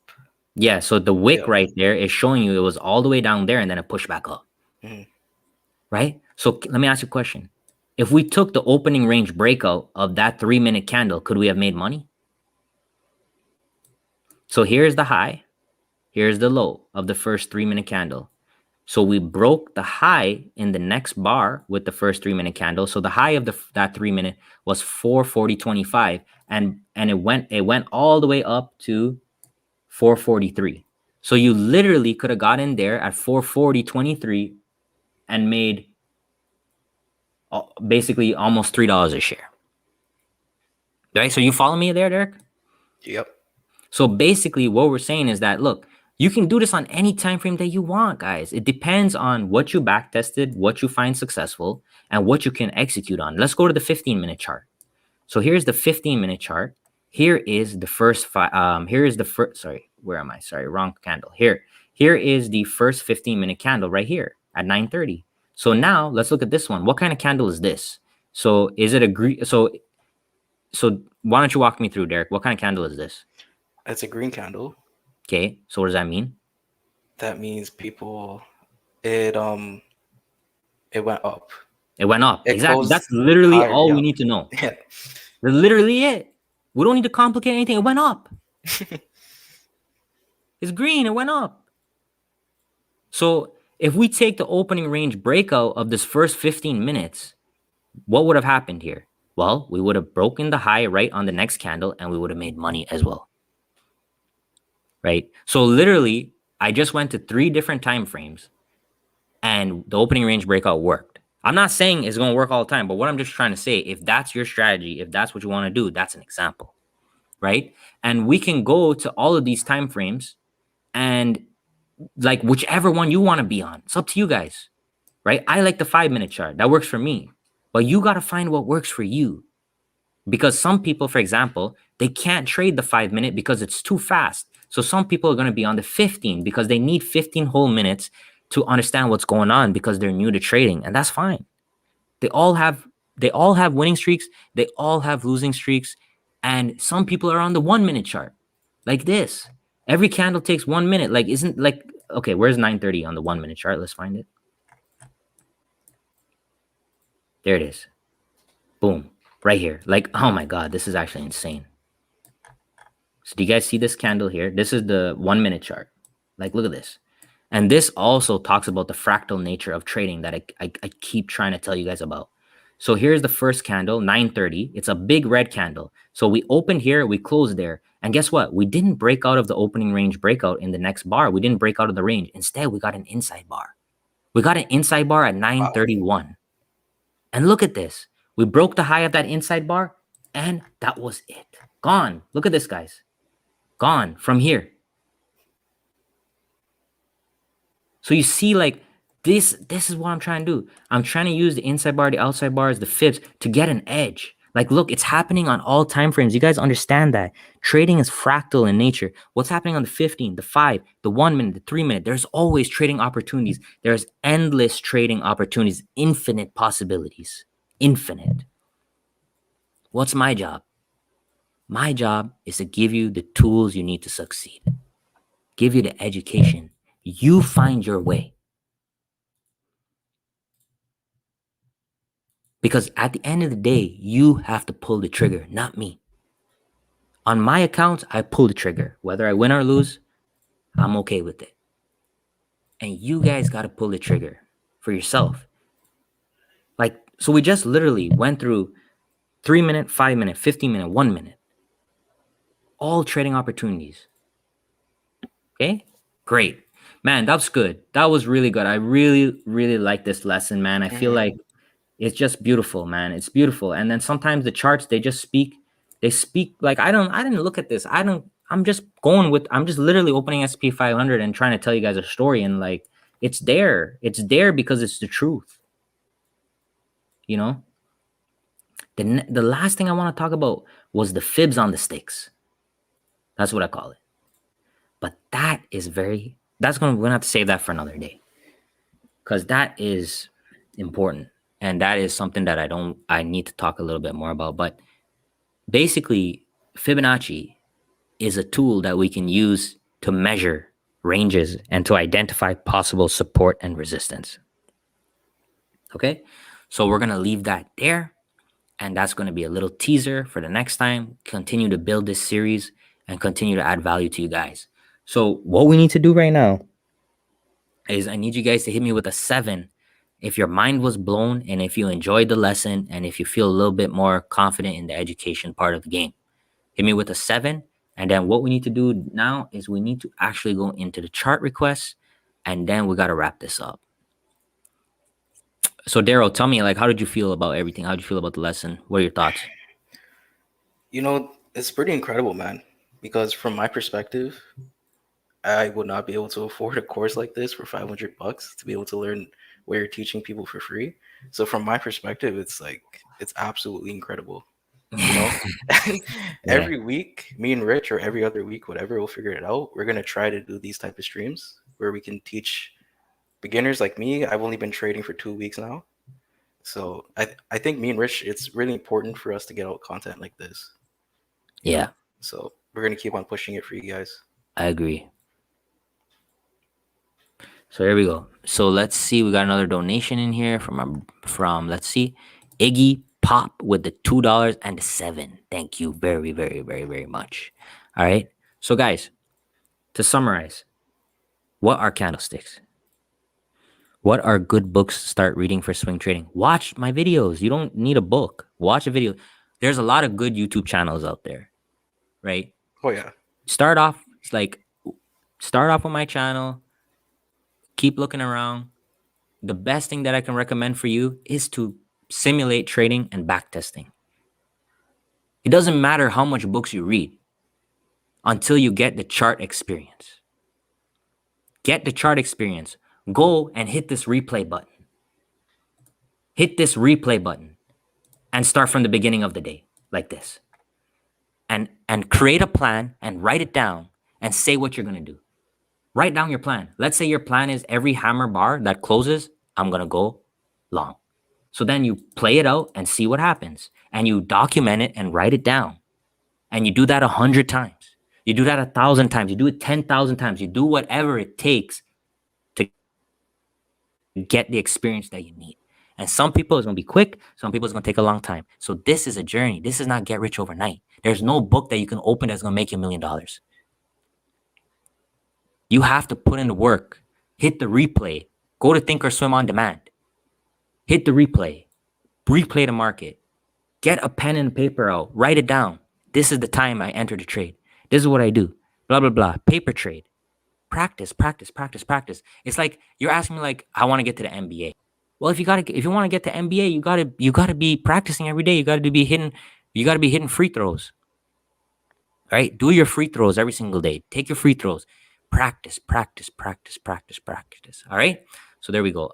Yeah, so the wick right there is showing you it was all the way down there and then it pushed back up. Mm-hmm. Right? So let me ask you a question. If we took the opening range breakout of that 3-minute candle, could we have made money? So here's the high. Here's the low of the first 3-minute candle. So we broke the high in the next bar with the first 3-minute candle. So the high of that 3-minute was 440.25, and it went all the way up to 443. So you literally could have got in there at 440.23 and made basically almost $3 a share. Right? So you follow me there, Derek? Yep. So basically what we're saying is that, look, you can do this on any time frame that you want, guys. It depends on what you back tested, what you find successful, and what you can execute on. Let's go to the 15-minute chart. So here's the 15-minute chart. Here is the first where am I? Sorry, wrong candle. Here is the first 15-minute candle right here at 9:30. So now let's look at this one. What kind of candle is this? So is it a green? So why don't you walk me through, Derek? What kind of candle is this? It's a green candle. Okay, so what does that mean? That means it went up. It went up. Exactly. That's literally higher, all we need to know. Yeah. That's literally it. We don't need to complicate anything. It went up. It's green. It went up. So if we take the opening range breakout of this first 15 minutes, what would have happened here? Well, we would have broken the high right on the next candle and we would have made money as well. Right? So literally, I just went to 3 different time frames and the opening range breakout worked. I'm not saying it's going to work all the time, but what I'm just trying to say, if that's your strategy, if that's what you want to do, that's an example, right? And we can go to all of these time frames and like whichever one you want to be on. It's up to you guys, right? I like the 5-minute chart. That works for me. But you got to find what works for you. Because some people, for example, they can't trade the 5-minute because it's too fast. So some people are going to be on the 15 because they need 15 whole minutes to understand what's going on because they're new to trading, and that's fine. They all have winning streaks, they all have losing streaks, and some people are on the 1-minute chart like this. Every candle takes 1 minute. Like, isn't like, okay, where's 9:30 on the 1-minute chart? Let's find it. There it is. Boom, right here. Like, oh my god, this is actually insane. So do you guys see this candle here? This is the 1-minute chart. Like, look at this. And this also talks about the fractal nature of trading that I keep trying to tell you guys about. So here's the first candle, 9:30. It's a big red candle. So we opened here, we closed there. And guess what? We didn't break out of the opening range breakout in the next bar. We didn't break out of the range. Instead, we got an inside bar. We got an inside bar at 9:31. Wow. And look at this. We broke the high of that inside bar, and that was it. Gone. Look at this, guys. Gone from here. So you see, like, this is what I'm trying to do. I'm trying to use the inside bar, the outside bars, the fibs to get an edge. Like, look, it's happening on all time frames. You guys understand that trading is fractal in nature. What's happening on the 15, the 5, the 1 minute, the 3 minute? There's always trading opportunities. There's endless trading opportunities, infinite possibilities, infinite. What's my job? My job is to give you the tools you need to succeed, give you the education. You find your way. Because at the end of the day, you have to pull the trigger, not me. On my account, I pull the trigger. Whether I win or lose, I'm okay with it. And you guys got to pull the trigger for yourself. Like, so we just literally went through 3 minute, 5 minute, 15 minute, 1 minute, all trading opportunities. Okay, great, man. That's good. That was really good. I really, really like this lesson, man. I feel like it's just beautiful, man. It's beautiful. And then sometimes the charts, they just speak. They speak like I didn't look at this. I'm just going with. I'm just literally opening SP 500 and trying to tell you guys a story, and like it's there. It's there because it's the truth. You know. The last thing I want to talk about was the fibs on the sticks. That's what I call it. But that is we're gonna have to save that for another day. Because that is important. And that is something that I need to talk a little bit more about. But basically, Fibonacci is a tool that we can use to measure ranges and to identify possible support and resistance. Okay, so we're gonna leave that there, and that's gonna be a little teaser for the next time. Continue to build this series and continue to add value to you guys. So what we need to do right now is I need you guys to hit me with a 7 if your mind was blown and if you enjoyed the lesson and if you feel a little bit more confident in the education part of the game. Hit me with a 7. And then what we need to do now is we need to actually go into the chart requests, and then we got to wrap this up. So Daryl, tell me, like, how did you feel about everything? How did you feel about the lesson? What are your thoughts? You know, it's pretty incredible, man. Because from my perspective, I would not be able to afford a course like this for $500 to be able to learn what you're teaching people for free. So from my perspective, it's like it's absolutely incredible. You know, every week, me and Rich, or every other week, whatever, we'll figure it out. We're gonna try to do these type of streams where we can teach beginners like me. I've only been trading for 2 weeks now, so I think me and Rich, it's really important for us to get out content like this. Yeah. So we're gonna keep on pushing it for you guys. I agree. So here we go. So let's see. We got another donation in here from let's see, Iggy Pop with the $2.07. Thank you very, very, very, very much. All right. So guys, to summarize, what are candlesticks? What are good books to start reading for swing trading? Watch my videos. You don't need a book. Watch a video. There's a lot of good YouTube channels out there, right? Oh yeah. Start off with my channel. Keep looking around. The best thing that I can recommend for you is to simulate trading and backtesting. It doesn't matter how much books you read until you get the chart experience. Get the chart experience. Go and hit this replay button. Hit this replay button and start from the beginning of the day like this. And create a plan and write it down and say what you're going to do. Write down your plan. Let's say your plan is every hammer bar that closes, I'm going to go long. So then you play it out and see what happens. And you document it and write it down. And you do that 100 times. You do that 1,000 times. You do it 10,000 times. You do whatever it takes to get the experience that you need. And some people it's going to be quick. Some people it's going to take a long time. So this is a journey. This is not get rich overnight. There's no book that you can open that's going to make you $1 million. You have to put in the work. Hit the replay. Go to Think or Swim on Demand. Hit the replay. Replay the market. Get a pen and paper out. Write it down. This is the time I enter the trade. This is what I do. Blah, blah, blah. Paper trade. Practice, practice, practice, practice. It's like you're asking me, like, I want to get to the NBA. Well, if you want to get to NBA, you gotta be practicing every day. You gotta be hitting free throws. Right? Do your free throws every single day. Take your free throws. Practice, practice, practice, practice, practice. All right. So there we go.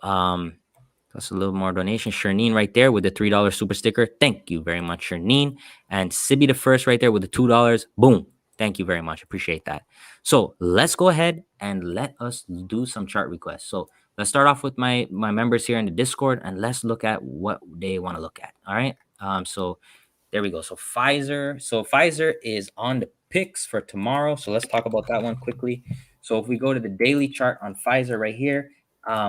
Plus a little more donation. Shernine right there with the $3 super sticker. Thank you very much, Shernine. And Sibby the first right there with the $2. Boom. Thank you very much. Appreciate that. So let's go ahead and let us do some chart requests. So let's start off with my members here in the Discord, and let's look at what they want to look at. All right. So there we go. So Pfizer is on the picks for tomorrow. So let's talk about that one quickly. So if we go to the daily chart on Pfizer right here,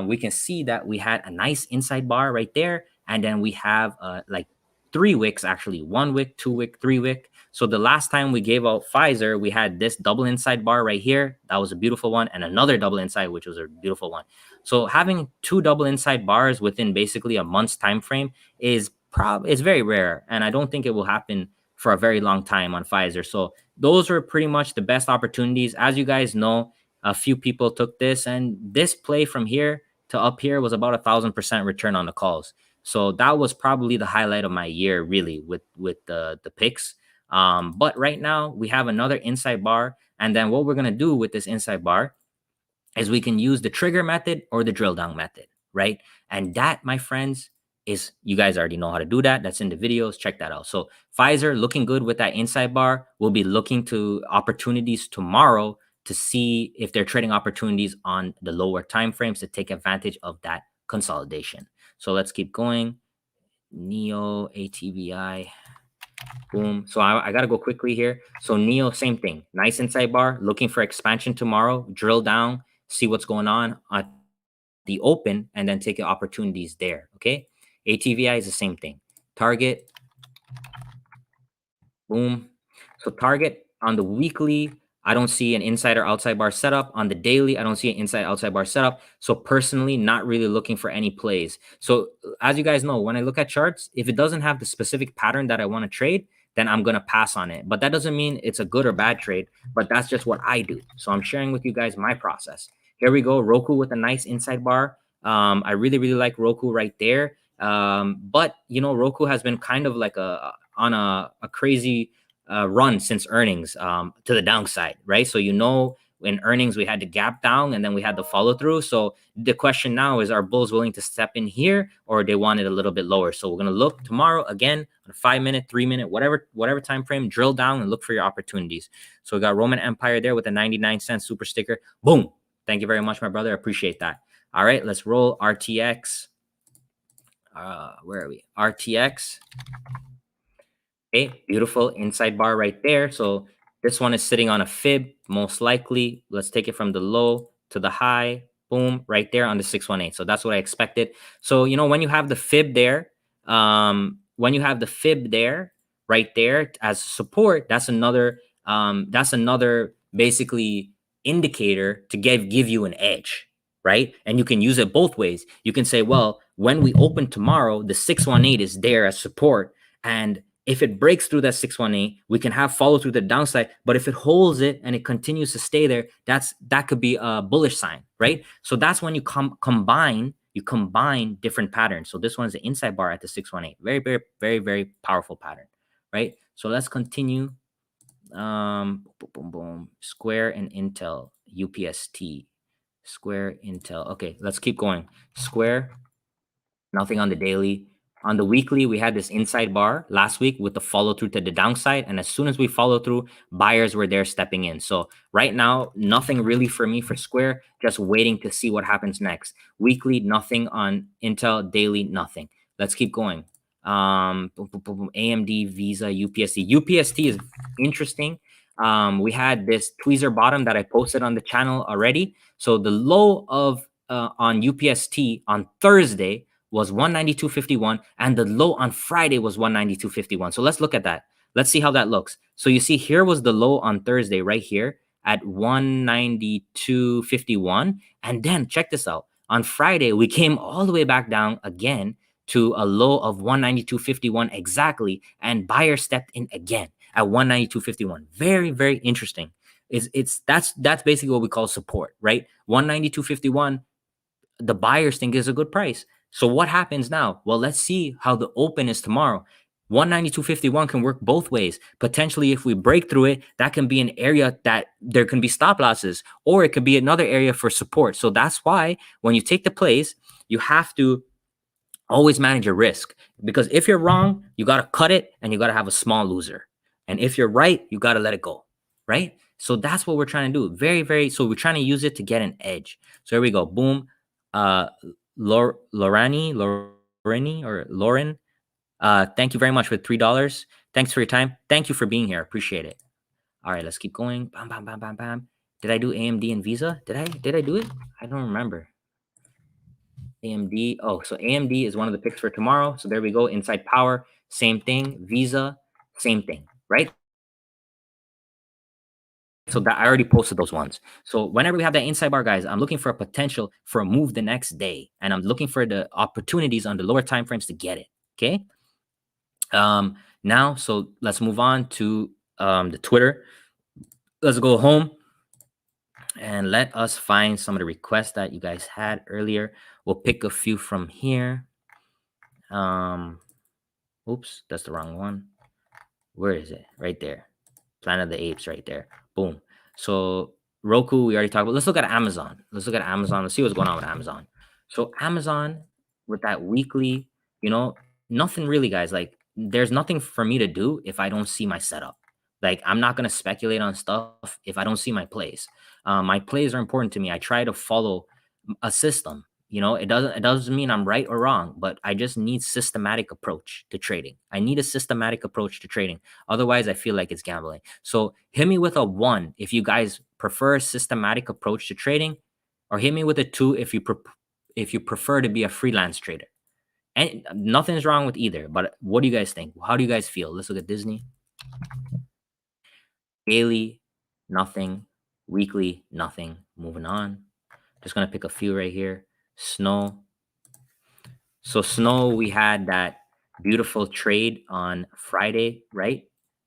we can see that we had a nice inside bar right there, and then we have like 3 wicks, actually 1 wick, 2 wick, 3 wick. So the last time we gave out Pfizer, we had this double inside bar right here. That was a beautiful one, and another double inside, which was a beautiful one. So having 2 double inside bars within basically a month's time frame is it's very rare, and I don't think it will happen for a very long time on Pfizer. So those were pretty much the best opportunities. As you guys know, a few people took this, and this play from here to up here was about 1,000% return on the calls. So that was probably the highlight of my year, really, with the picks. But right now we have another inside bar, and then what we're gonna do with this inside bar is we can use the trigger method or the drill down method, right? And that, my friends, is, you guys already know how to do that. That's in the videos. Check that out. So Pfizer looking good with that inside bar. We'll be looking to opportunities tomorrow to see if they're trading opportunities on the lower time frames to take advantage of that consolidation. So let's keep going. Neo, ATVI, boom. So I got to go quickly here. So Neo, same thing. Nice inside bar, looking for expansion tomorrow. Drill down, see what's going on at the open, and then take opportunities there. Okay. ATVI is the same thing. Target, boom. So target on the weekly, I don't see an inside or outside bar setup. On the daily, I don't see an inside outside bar setup. So personally, not really looking for any plays. So as you guys know, when I look at charts, if it doesn't have the specific pattern that I want to trade, then I'm going to pass on it. But that doesn't mean it's a good or bad trade, but that's just what I do. So I'm sharing with you guys my process. Here we go. Roku with a nice inside bar. I really, really like Roku right there. But you know, Roku has been kind of like on a crazy run since earnings to the downside, right? So you know, in earnings we had to gap down and then we had the follow through. So the question now is, are bulls willing to step in here, or they want it a little bit lower? So we're gonna look tomorrow again on a 5 minute, 3 minute, whatever time frame, drill down and look for your opportunities. So we got Roman Empire there with a 99-cent super sticker. Boom. Thank you very much, my brother. I appreciate that. All right, let's roll RTX. Where are we? RTX. Okay, beautiful inside bar right there. So this one is sitting on a fib, most likely. Let's take it from the low to the high. Boom, right there on the 618. So that's what I expected. So, you know, when you have the fib there, right there as support, that's another basically indicator to give you an edge, right? And you can use it both ways. You can say, well, when we open tomorrow, the 618 is there as support, and if it breaks through that 618, we can have follow through the downside. But if it holds it and it continues to stay there, that could be a bullish sign, right? So that's when you combine different patterns. So this one is the inside bar at the 618. Very, very, very, very powerful pattern, right? So let's continue. Boom, boom, boom. Square and Intel, UPST. Square, Intel. Okay, let's keep going. Square, nothing on the daily. On the weekly, we had this inside bar last week with the follow through to the downside. And as soon as we follow through, buyers were there stepping in. So right now, nothing really for me for Square, just waiting to see what happens next. Weekly, nothing on Intel. Daily, nothing. Let's keep going. AMD, Visa, UPST. UPST is interesting. We had this tweezer bottom that I posted on the channel already. So the low of on UPST on Thursday was 192.51, and the low on Friday was 192.51. So let's look at that. Let's see how that looks. So you see here was the low on Thursday right here at 192.51. And then check this out. On Friday, we came all the way back down again to a low of 192.51 exactly, and buyer stepped in again at 192.51. Very, very interesting. That's basically what we call support, right? 192.51, the buyers think is a good price. So what happens now? Well, let's see how the open is tomorrow. 192.51 can work both ways. Potentially, if we break through it, that can be an area that there can be stop losses, or it could be another area for support. So that's why when you take the plays, you have to Always manage your risk, because if you're wrong, you got to cut it and you got to have a small loser. And if you're right, you got to let it go, right? So that's what we're trying to do. Very, very. So we're trying to use it to get an edge. So here we go. Boom. Lorani, or Lauren. Thank you very much for $3. Thanks for your time. Thank you for being here. Appreciate it. All right, let's keep going. Bam, bam, bam, bam, bam. Did I do AMD and Visa? Did I do it? I don't remember. AMD. Oh, so AMD is one of the picks for tomorrow. So there we go. Inside Power, same thing. Visa, same thing, right? So that I already posted those ones. So whenever we have that inside bar, guys, I'm looking for a potential for a move the next day, and I'm looking for the opportunities on the lower time frames to get it. Okay. Now, so let's move on to the Twitter. Let's go home and let us find some of the requests that you guys had earlier. We'll pick a few from here. Oops, that's the wrong one. Where is it? Right there. Planet of the Apes right there. Boom. So Roku, we already talked about. Let's look at Amazon. Let's see what's going on with Amazon. So Amazon with that weekly, nothing really, guys. Like, there's nothing for me to do if I don't see my setup. Like, I'm not gonna speculate on stuff if I don't see my plays. My plays are important to me. I try to follow a system. It doesn't mean I'm right or wrong, but I just need systematic approach to trading. I need a systematic approach to trading. Otherwise, I feel like it's gambling. So hit me with a 1 if you guys prefer a systematic approach to trading, or hit me with a 2 if you prefer to be a freelance trader. And nothing's wrong with either. But what do you guys think? How do you guys feel? Let's look at Disney. Daily, nothing. Weekly, nothing. Moving on. Just gonna pick a few right here. Snow. So Snow, we had that beautiful trade on Friday, right?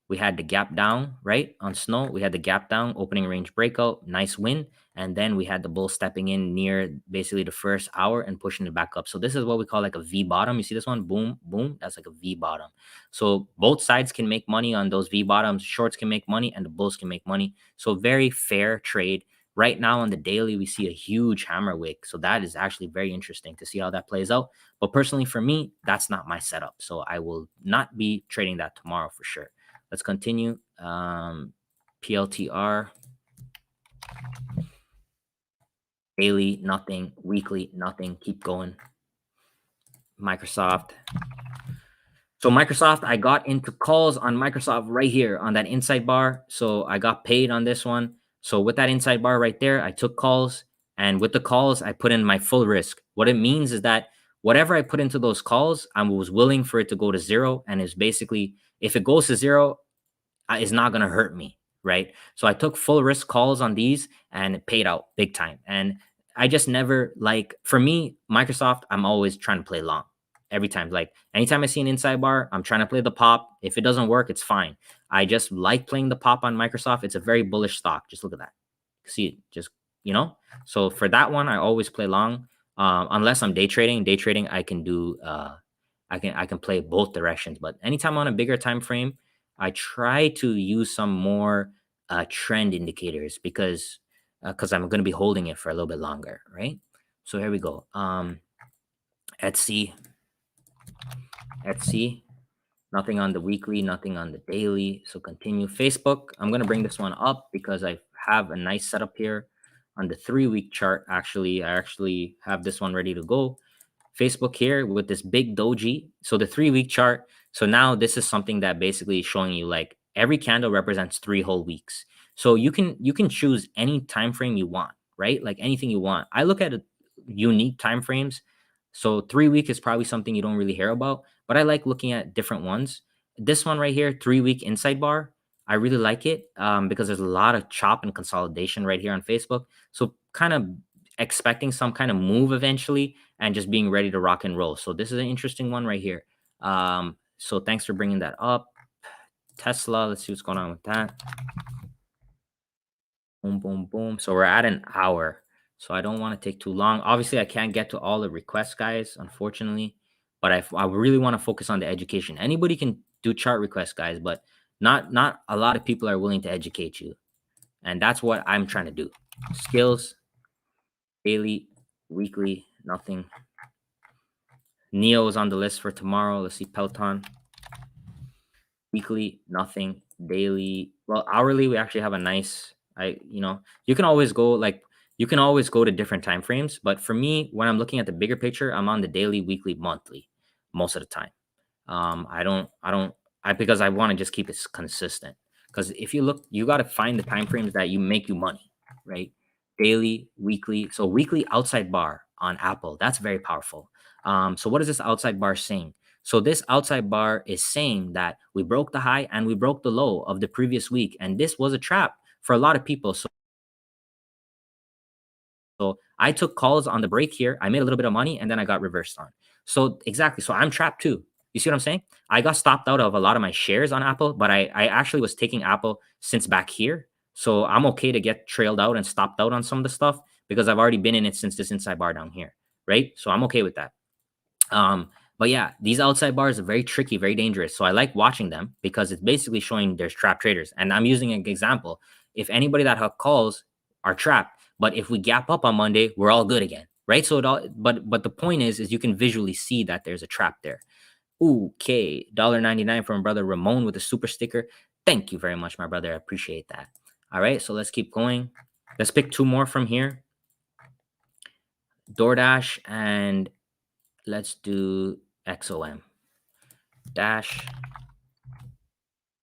We had the gap down, right? On Snow, we had the gap down, opening range breakout, nice win. And then we had the bull stepping in near basically the first hour and pushing it back up. So this is what we call like a V bottom. You see this one? Boom, boom. That's like a V bottom. So both sides can make money on those V bottoms. Shorts can make money and the bulls can make money. So very fair trade. Right now on the daily, we see a huge hammer wick. So that is actually very interesting to see how that plays out. But personally, for me, that's not my setup. So I will not be trading that tomorrow for sure. Let's continue. PLTR. Daily, nothing. Weekly, nothing. Keep going. Microsoft. So Microsoft, I got into calls on Microsoft right here on that inside bar. So I got paid on this one. So with that inside bar right there, I took calls. And with the calls, I put in my full risk. What it means is that whatever I put into those calls, I was willing for it to go to zero. And it's basically, if it goes to zero, it's not going to hurt me, right? So I took full risk calls on these and it paid out big time. And I just never, like, for me, Microsoft, I'm always trying to play long every time. Like, anytime I see an inside bar, I'm trying to play the pop. If it doesn't work, it's fine. I just like playing the pop on Microsoft. It's a very bullish stock. Just look at that. See it, just, so for that one, I always play long. Unless I'm day trading. Day trading, I can do I can play both directions. But anytime on a bigger time frame, I try to use some more trend indicators because I'm going to be holding it for a little bit longer, right? So here we go. Etsy, nothing on the weekly, nothing on the daily. So continue. Facebook, I'm going to bring this one up because I have a nice setup here on the 3-week chart. Actually, I actually have this one ready to go. Facebook here with this big doji. So the 3-week chart. So now this is something that basically is showing you like every candle represents 3 whole weeks. So you can choose any time frame you want, right? Like anything you want. I look at unique time frames. So 3-week is probably something you don't really hear about, but I like looking at different ones. This one right here, 3-week inside bar, I really like it because there's a lot of chop and consolidation right here on Facebook. So kind of expecting some kind of move eventually and just being ready to rock and roll. So this is an interesting one right here. So thanks for bringing that up. Tesla, let's see what's going on with that. Boom, boom, boom. So we're at an hour. So I don't want to take too long. Obviously, I can't get to all the requests, guys, unfortunately. But I really want to focus on the education. Anybody can do chart requests, guys, but not a lot of people are willing to educate you. And that's what I'm trying to do. Skills, daily, weekly, nothing. Neo is on the list for tomorrow. Let's see, Peloton. Weekly, nothing. Daily, well, hourly, we actually have a nice. You can always go to different time frames, but for me, when I'm looking at the bigger picture, I'm on the daily, weekly, monthly, most of the time. I don't, I because I want to just keep it consistent. Because if you look, you got to find the time frames that you make you money, right? Daily, weekly. So weekly outside bar on Apple, that's very powerful. So what is this outside bar saying? So this outside bar is saying that we broke the high and we broke the low of the previous week, and this was a trap for a lot of people. So I took calls on the break here. I made a little bit of money and then I got reversed on. So exactly. So I'm trapped too. You see what I'm saying? I got stopped out of a lot of my shares on Apple, but I actually was taking Apple since back here. So I'm okay to get trailed out and stopped out on some of the stuff because I've already been in it since this inside bar down here. Right. So I'm okay with that. Um, but yeah, these outside bars are very tricky, very dangerous. So I like watching them because it's basically showing there's trap traders. And I'm using an example. If anybody that have calls are trapped, but if we gap up on Monday, we're all good again, right? So but the point is you can visually see that there's a trap there. Okay, $1.99 from brother Ramon with a super sticker. Thank you very much, my brother. I appreciate that. All right, so let's keep going. Let's pick two more from here. DoorDash and let's do XOM. Dash,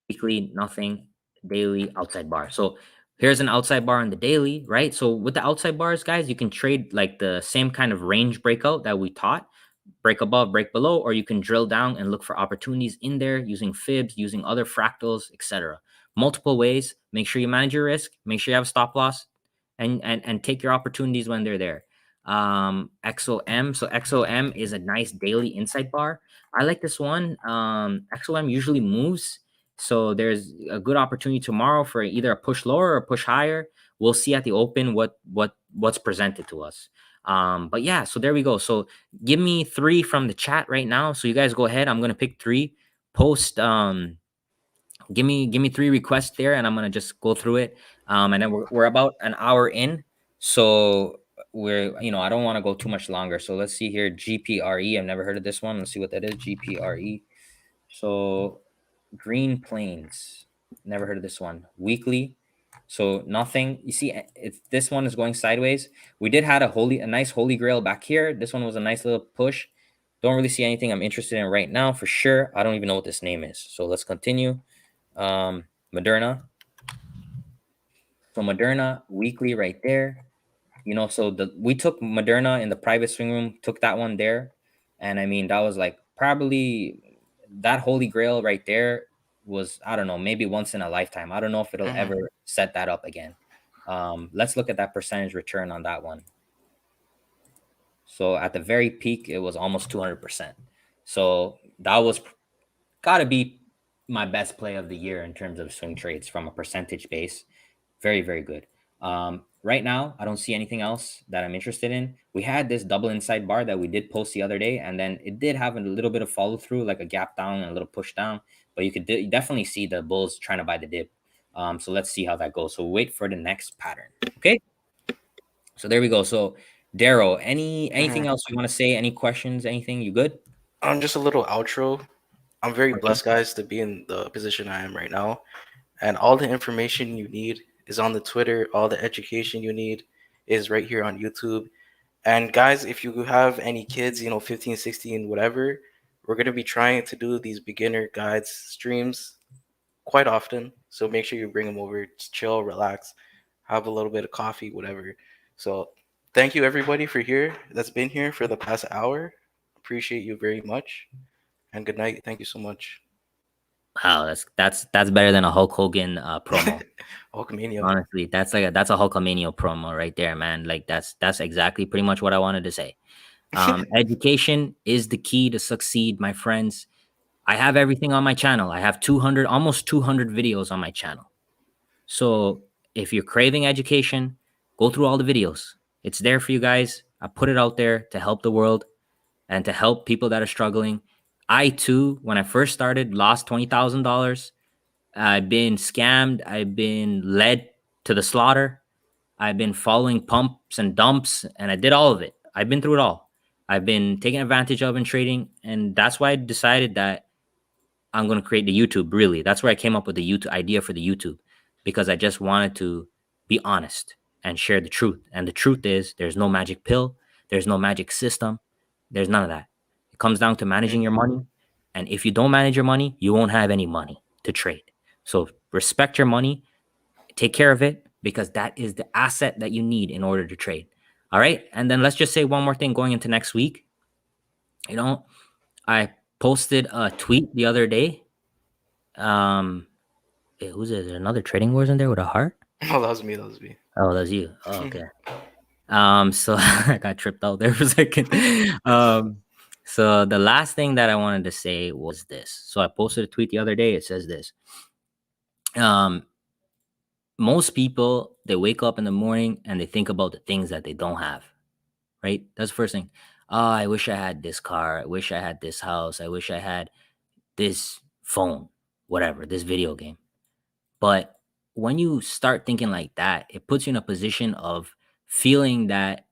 weekly, nothing, daily, outside bar. So here's an outside bar on the daily, right? So with the outside bars, guys, you can trade like the same kind of range breakout that we taught, break above, break below, or you can drill down and look for opportunities in there using fibs, using other fractals, etc. Multiple ways. Make sure you manage your risk. Make sure you have a stop loss, and take your opportunities when they're there. XOM. So XOM is a nice daily insight bar. I like this one. XOM usually moves, so there's a good opportunity tomorrow for either a push lower or a push higher. We'll see at the open what's presented to us. But yeah, so there we go. So give me three from the chat right now. So you guys go ahead. I'm gonna pick three. Post give me three requests there, and I'm gonna just go through it. And then we're about an hour in, so I don't want to go too much longer. So let's see here. GPRE. I've never heard of this one. Let's see what that is. GPRE. So Green Plains. Never heard of this one. Weekly. So nothing. You see, if this one is going sideways. We did had a nice holy grail back here. This one was a nice little push. Don't really see anything I'm interested in right now for sure. I don't even know what this name is. So let's continue. Moderna. So Moderna weekly right there. So we took Moderna in the private swing room, took that one there. And I mean, that was like probably that holy grail right there was, I don't know, maybe once in a lifetime. I don't know if it'll ever set that up again. Let's look at that percentage return on that one. So at the very peak, it was almost 200%. So that was got to be my best play of the year in terms of swing trades from a percentage base. Very, very good. Right now, I don't see anything else that I'm interested in. We had this double inside bar that we did post the other day, and then it did have a little bit of follow through, like a gap down and a little push down. But you could definitely see the bulls trying to buy the dip. So let's see how that goes. So wait for the next pattern. Okay. So there we go. So Daryl, anything else you want to say? Any questions? Anything? You good? Just a little outro. I'm very Okay. blessed, guys, to be in the position I am right now. And all the information you need is on the Twitter. All the education you need is right here on YouTube. And guys, if you have any kids, 15, 16, whatever, we're going to be trying to do these beginner guides streams quite often. So make sure you bring them over, just chill, relax, have a little bit of coffee, whatever. So thank you everybody that's been here for the past hour. Appreciate you very much. And good night. Thank you so much. Wow, that's better than a Hulk Hogan promo. Hulkamania. Honestly, that's a Hulkamania promo right there, man. Like that's exactly pretty much what I wanted to say. Education is the key to succeed, my friends. I have everything on my channel. I have almost 200 videos on my channel. So if you're craving education, go through all the videos. It's there for you guys. I put it out there to help the world and to help people that are struggling. I too, when I first started, lost $20,000. I've been scammed. I've been led to the slaughter. I've been following pumps and dumps, and I did all of it. I've been through it all. I've been taken advantage of in trading, and that's why I decided that I'm going to create the YouTube. Really, that's where I came up with the YouTube idea for the YouTube, because I just wanted to be honest and share the truth. And the truth is, there's no magic pill, there's no magic system, there's none of that. It comes down to managing your Mm-hmm. money, and if you don't manage your money, you won't have any money to trade. So respect your money, take care of it, because that is the asset that you need in order to trade. All right, and then let's just say one more thing going into next week. You know, I posted a tweet the other day. Um, who's it? Is there another Trading Wars in there with a heart? Oh, that was me. That was me. Oh, that's you. Oh, okay. So I got tripped out there for a second. So the last thing that I wanted to say was this. So I posted a tweet the other day. It says this. Um, most people, they wake up in the morning and they think about the things that they don't have. Right? That's the first thing. Oh, I wish I had this car. I wish I had this house. I wish I had this phone, whatever, this video game. But when you start thinking like that, it puts you in a position of feeling that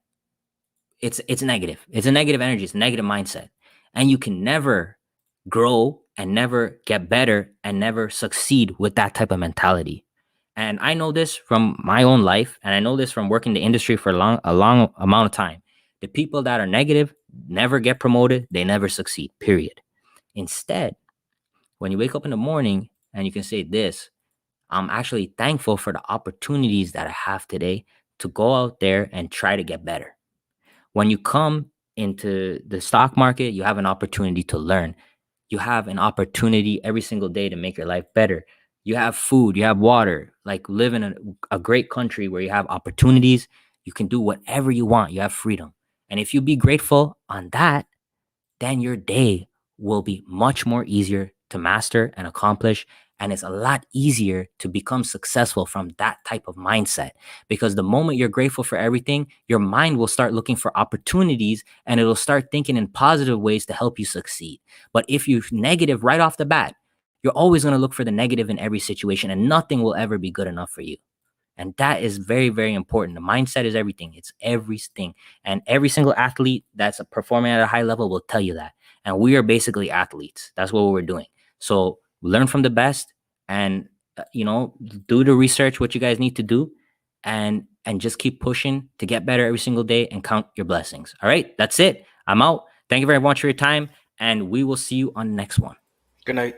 it's negative. It's a negative energy. It's a negative mindset. And you can never grow and never get better and never succeed with that type of mentality. And I know this from my own life, and I know this from working the industry for a long amount of time. The people that are negative never get promoted. They never succeed, period. Instead, when you wake up in the morning and you can say this, I'm actually thankful for the opportunities that I have today to go out there and try to get better. When you come into the stock market, you have an opportunity to learn. You have an opportunity every single day to make your life better. You have food, you have water, like live in a great country where you have opportunities. You can do whatever you want. You have freedom. And if you be grateful on that, then your day will be much more easier to master and accomplish. And it's a lot easier to become successful from that type of mindset. Because the moment you're grateful for everything, your mind will start looking for opportunities and it'll start thinking in positive ways to help you succeed. But if you're negative right off the bat, you're always going to look for the negative in every situation, and nothing will ever be good enough for you. And that is very, very important. The mindset is everything. It's everything. And every single athlete that's performing at a high level will tell you that. And we are basically athletes. That's what we're doing. So learn from the best, and do the research, what you guys need to do, and just keep pushing to get better every single day and count your blessings. All right, that's it. I'm out. Thank you very much for your time, and we will see you on the next one. Good night.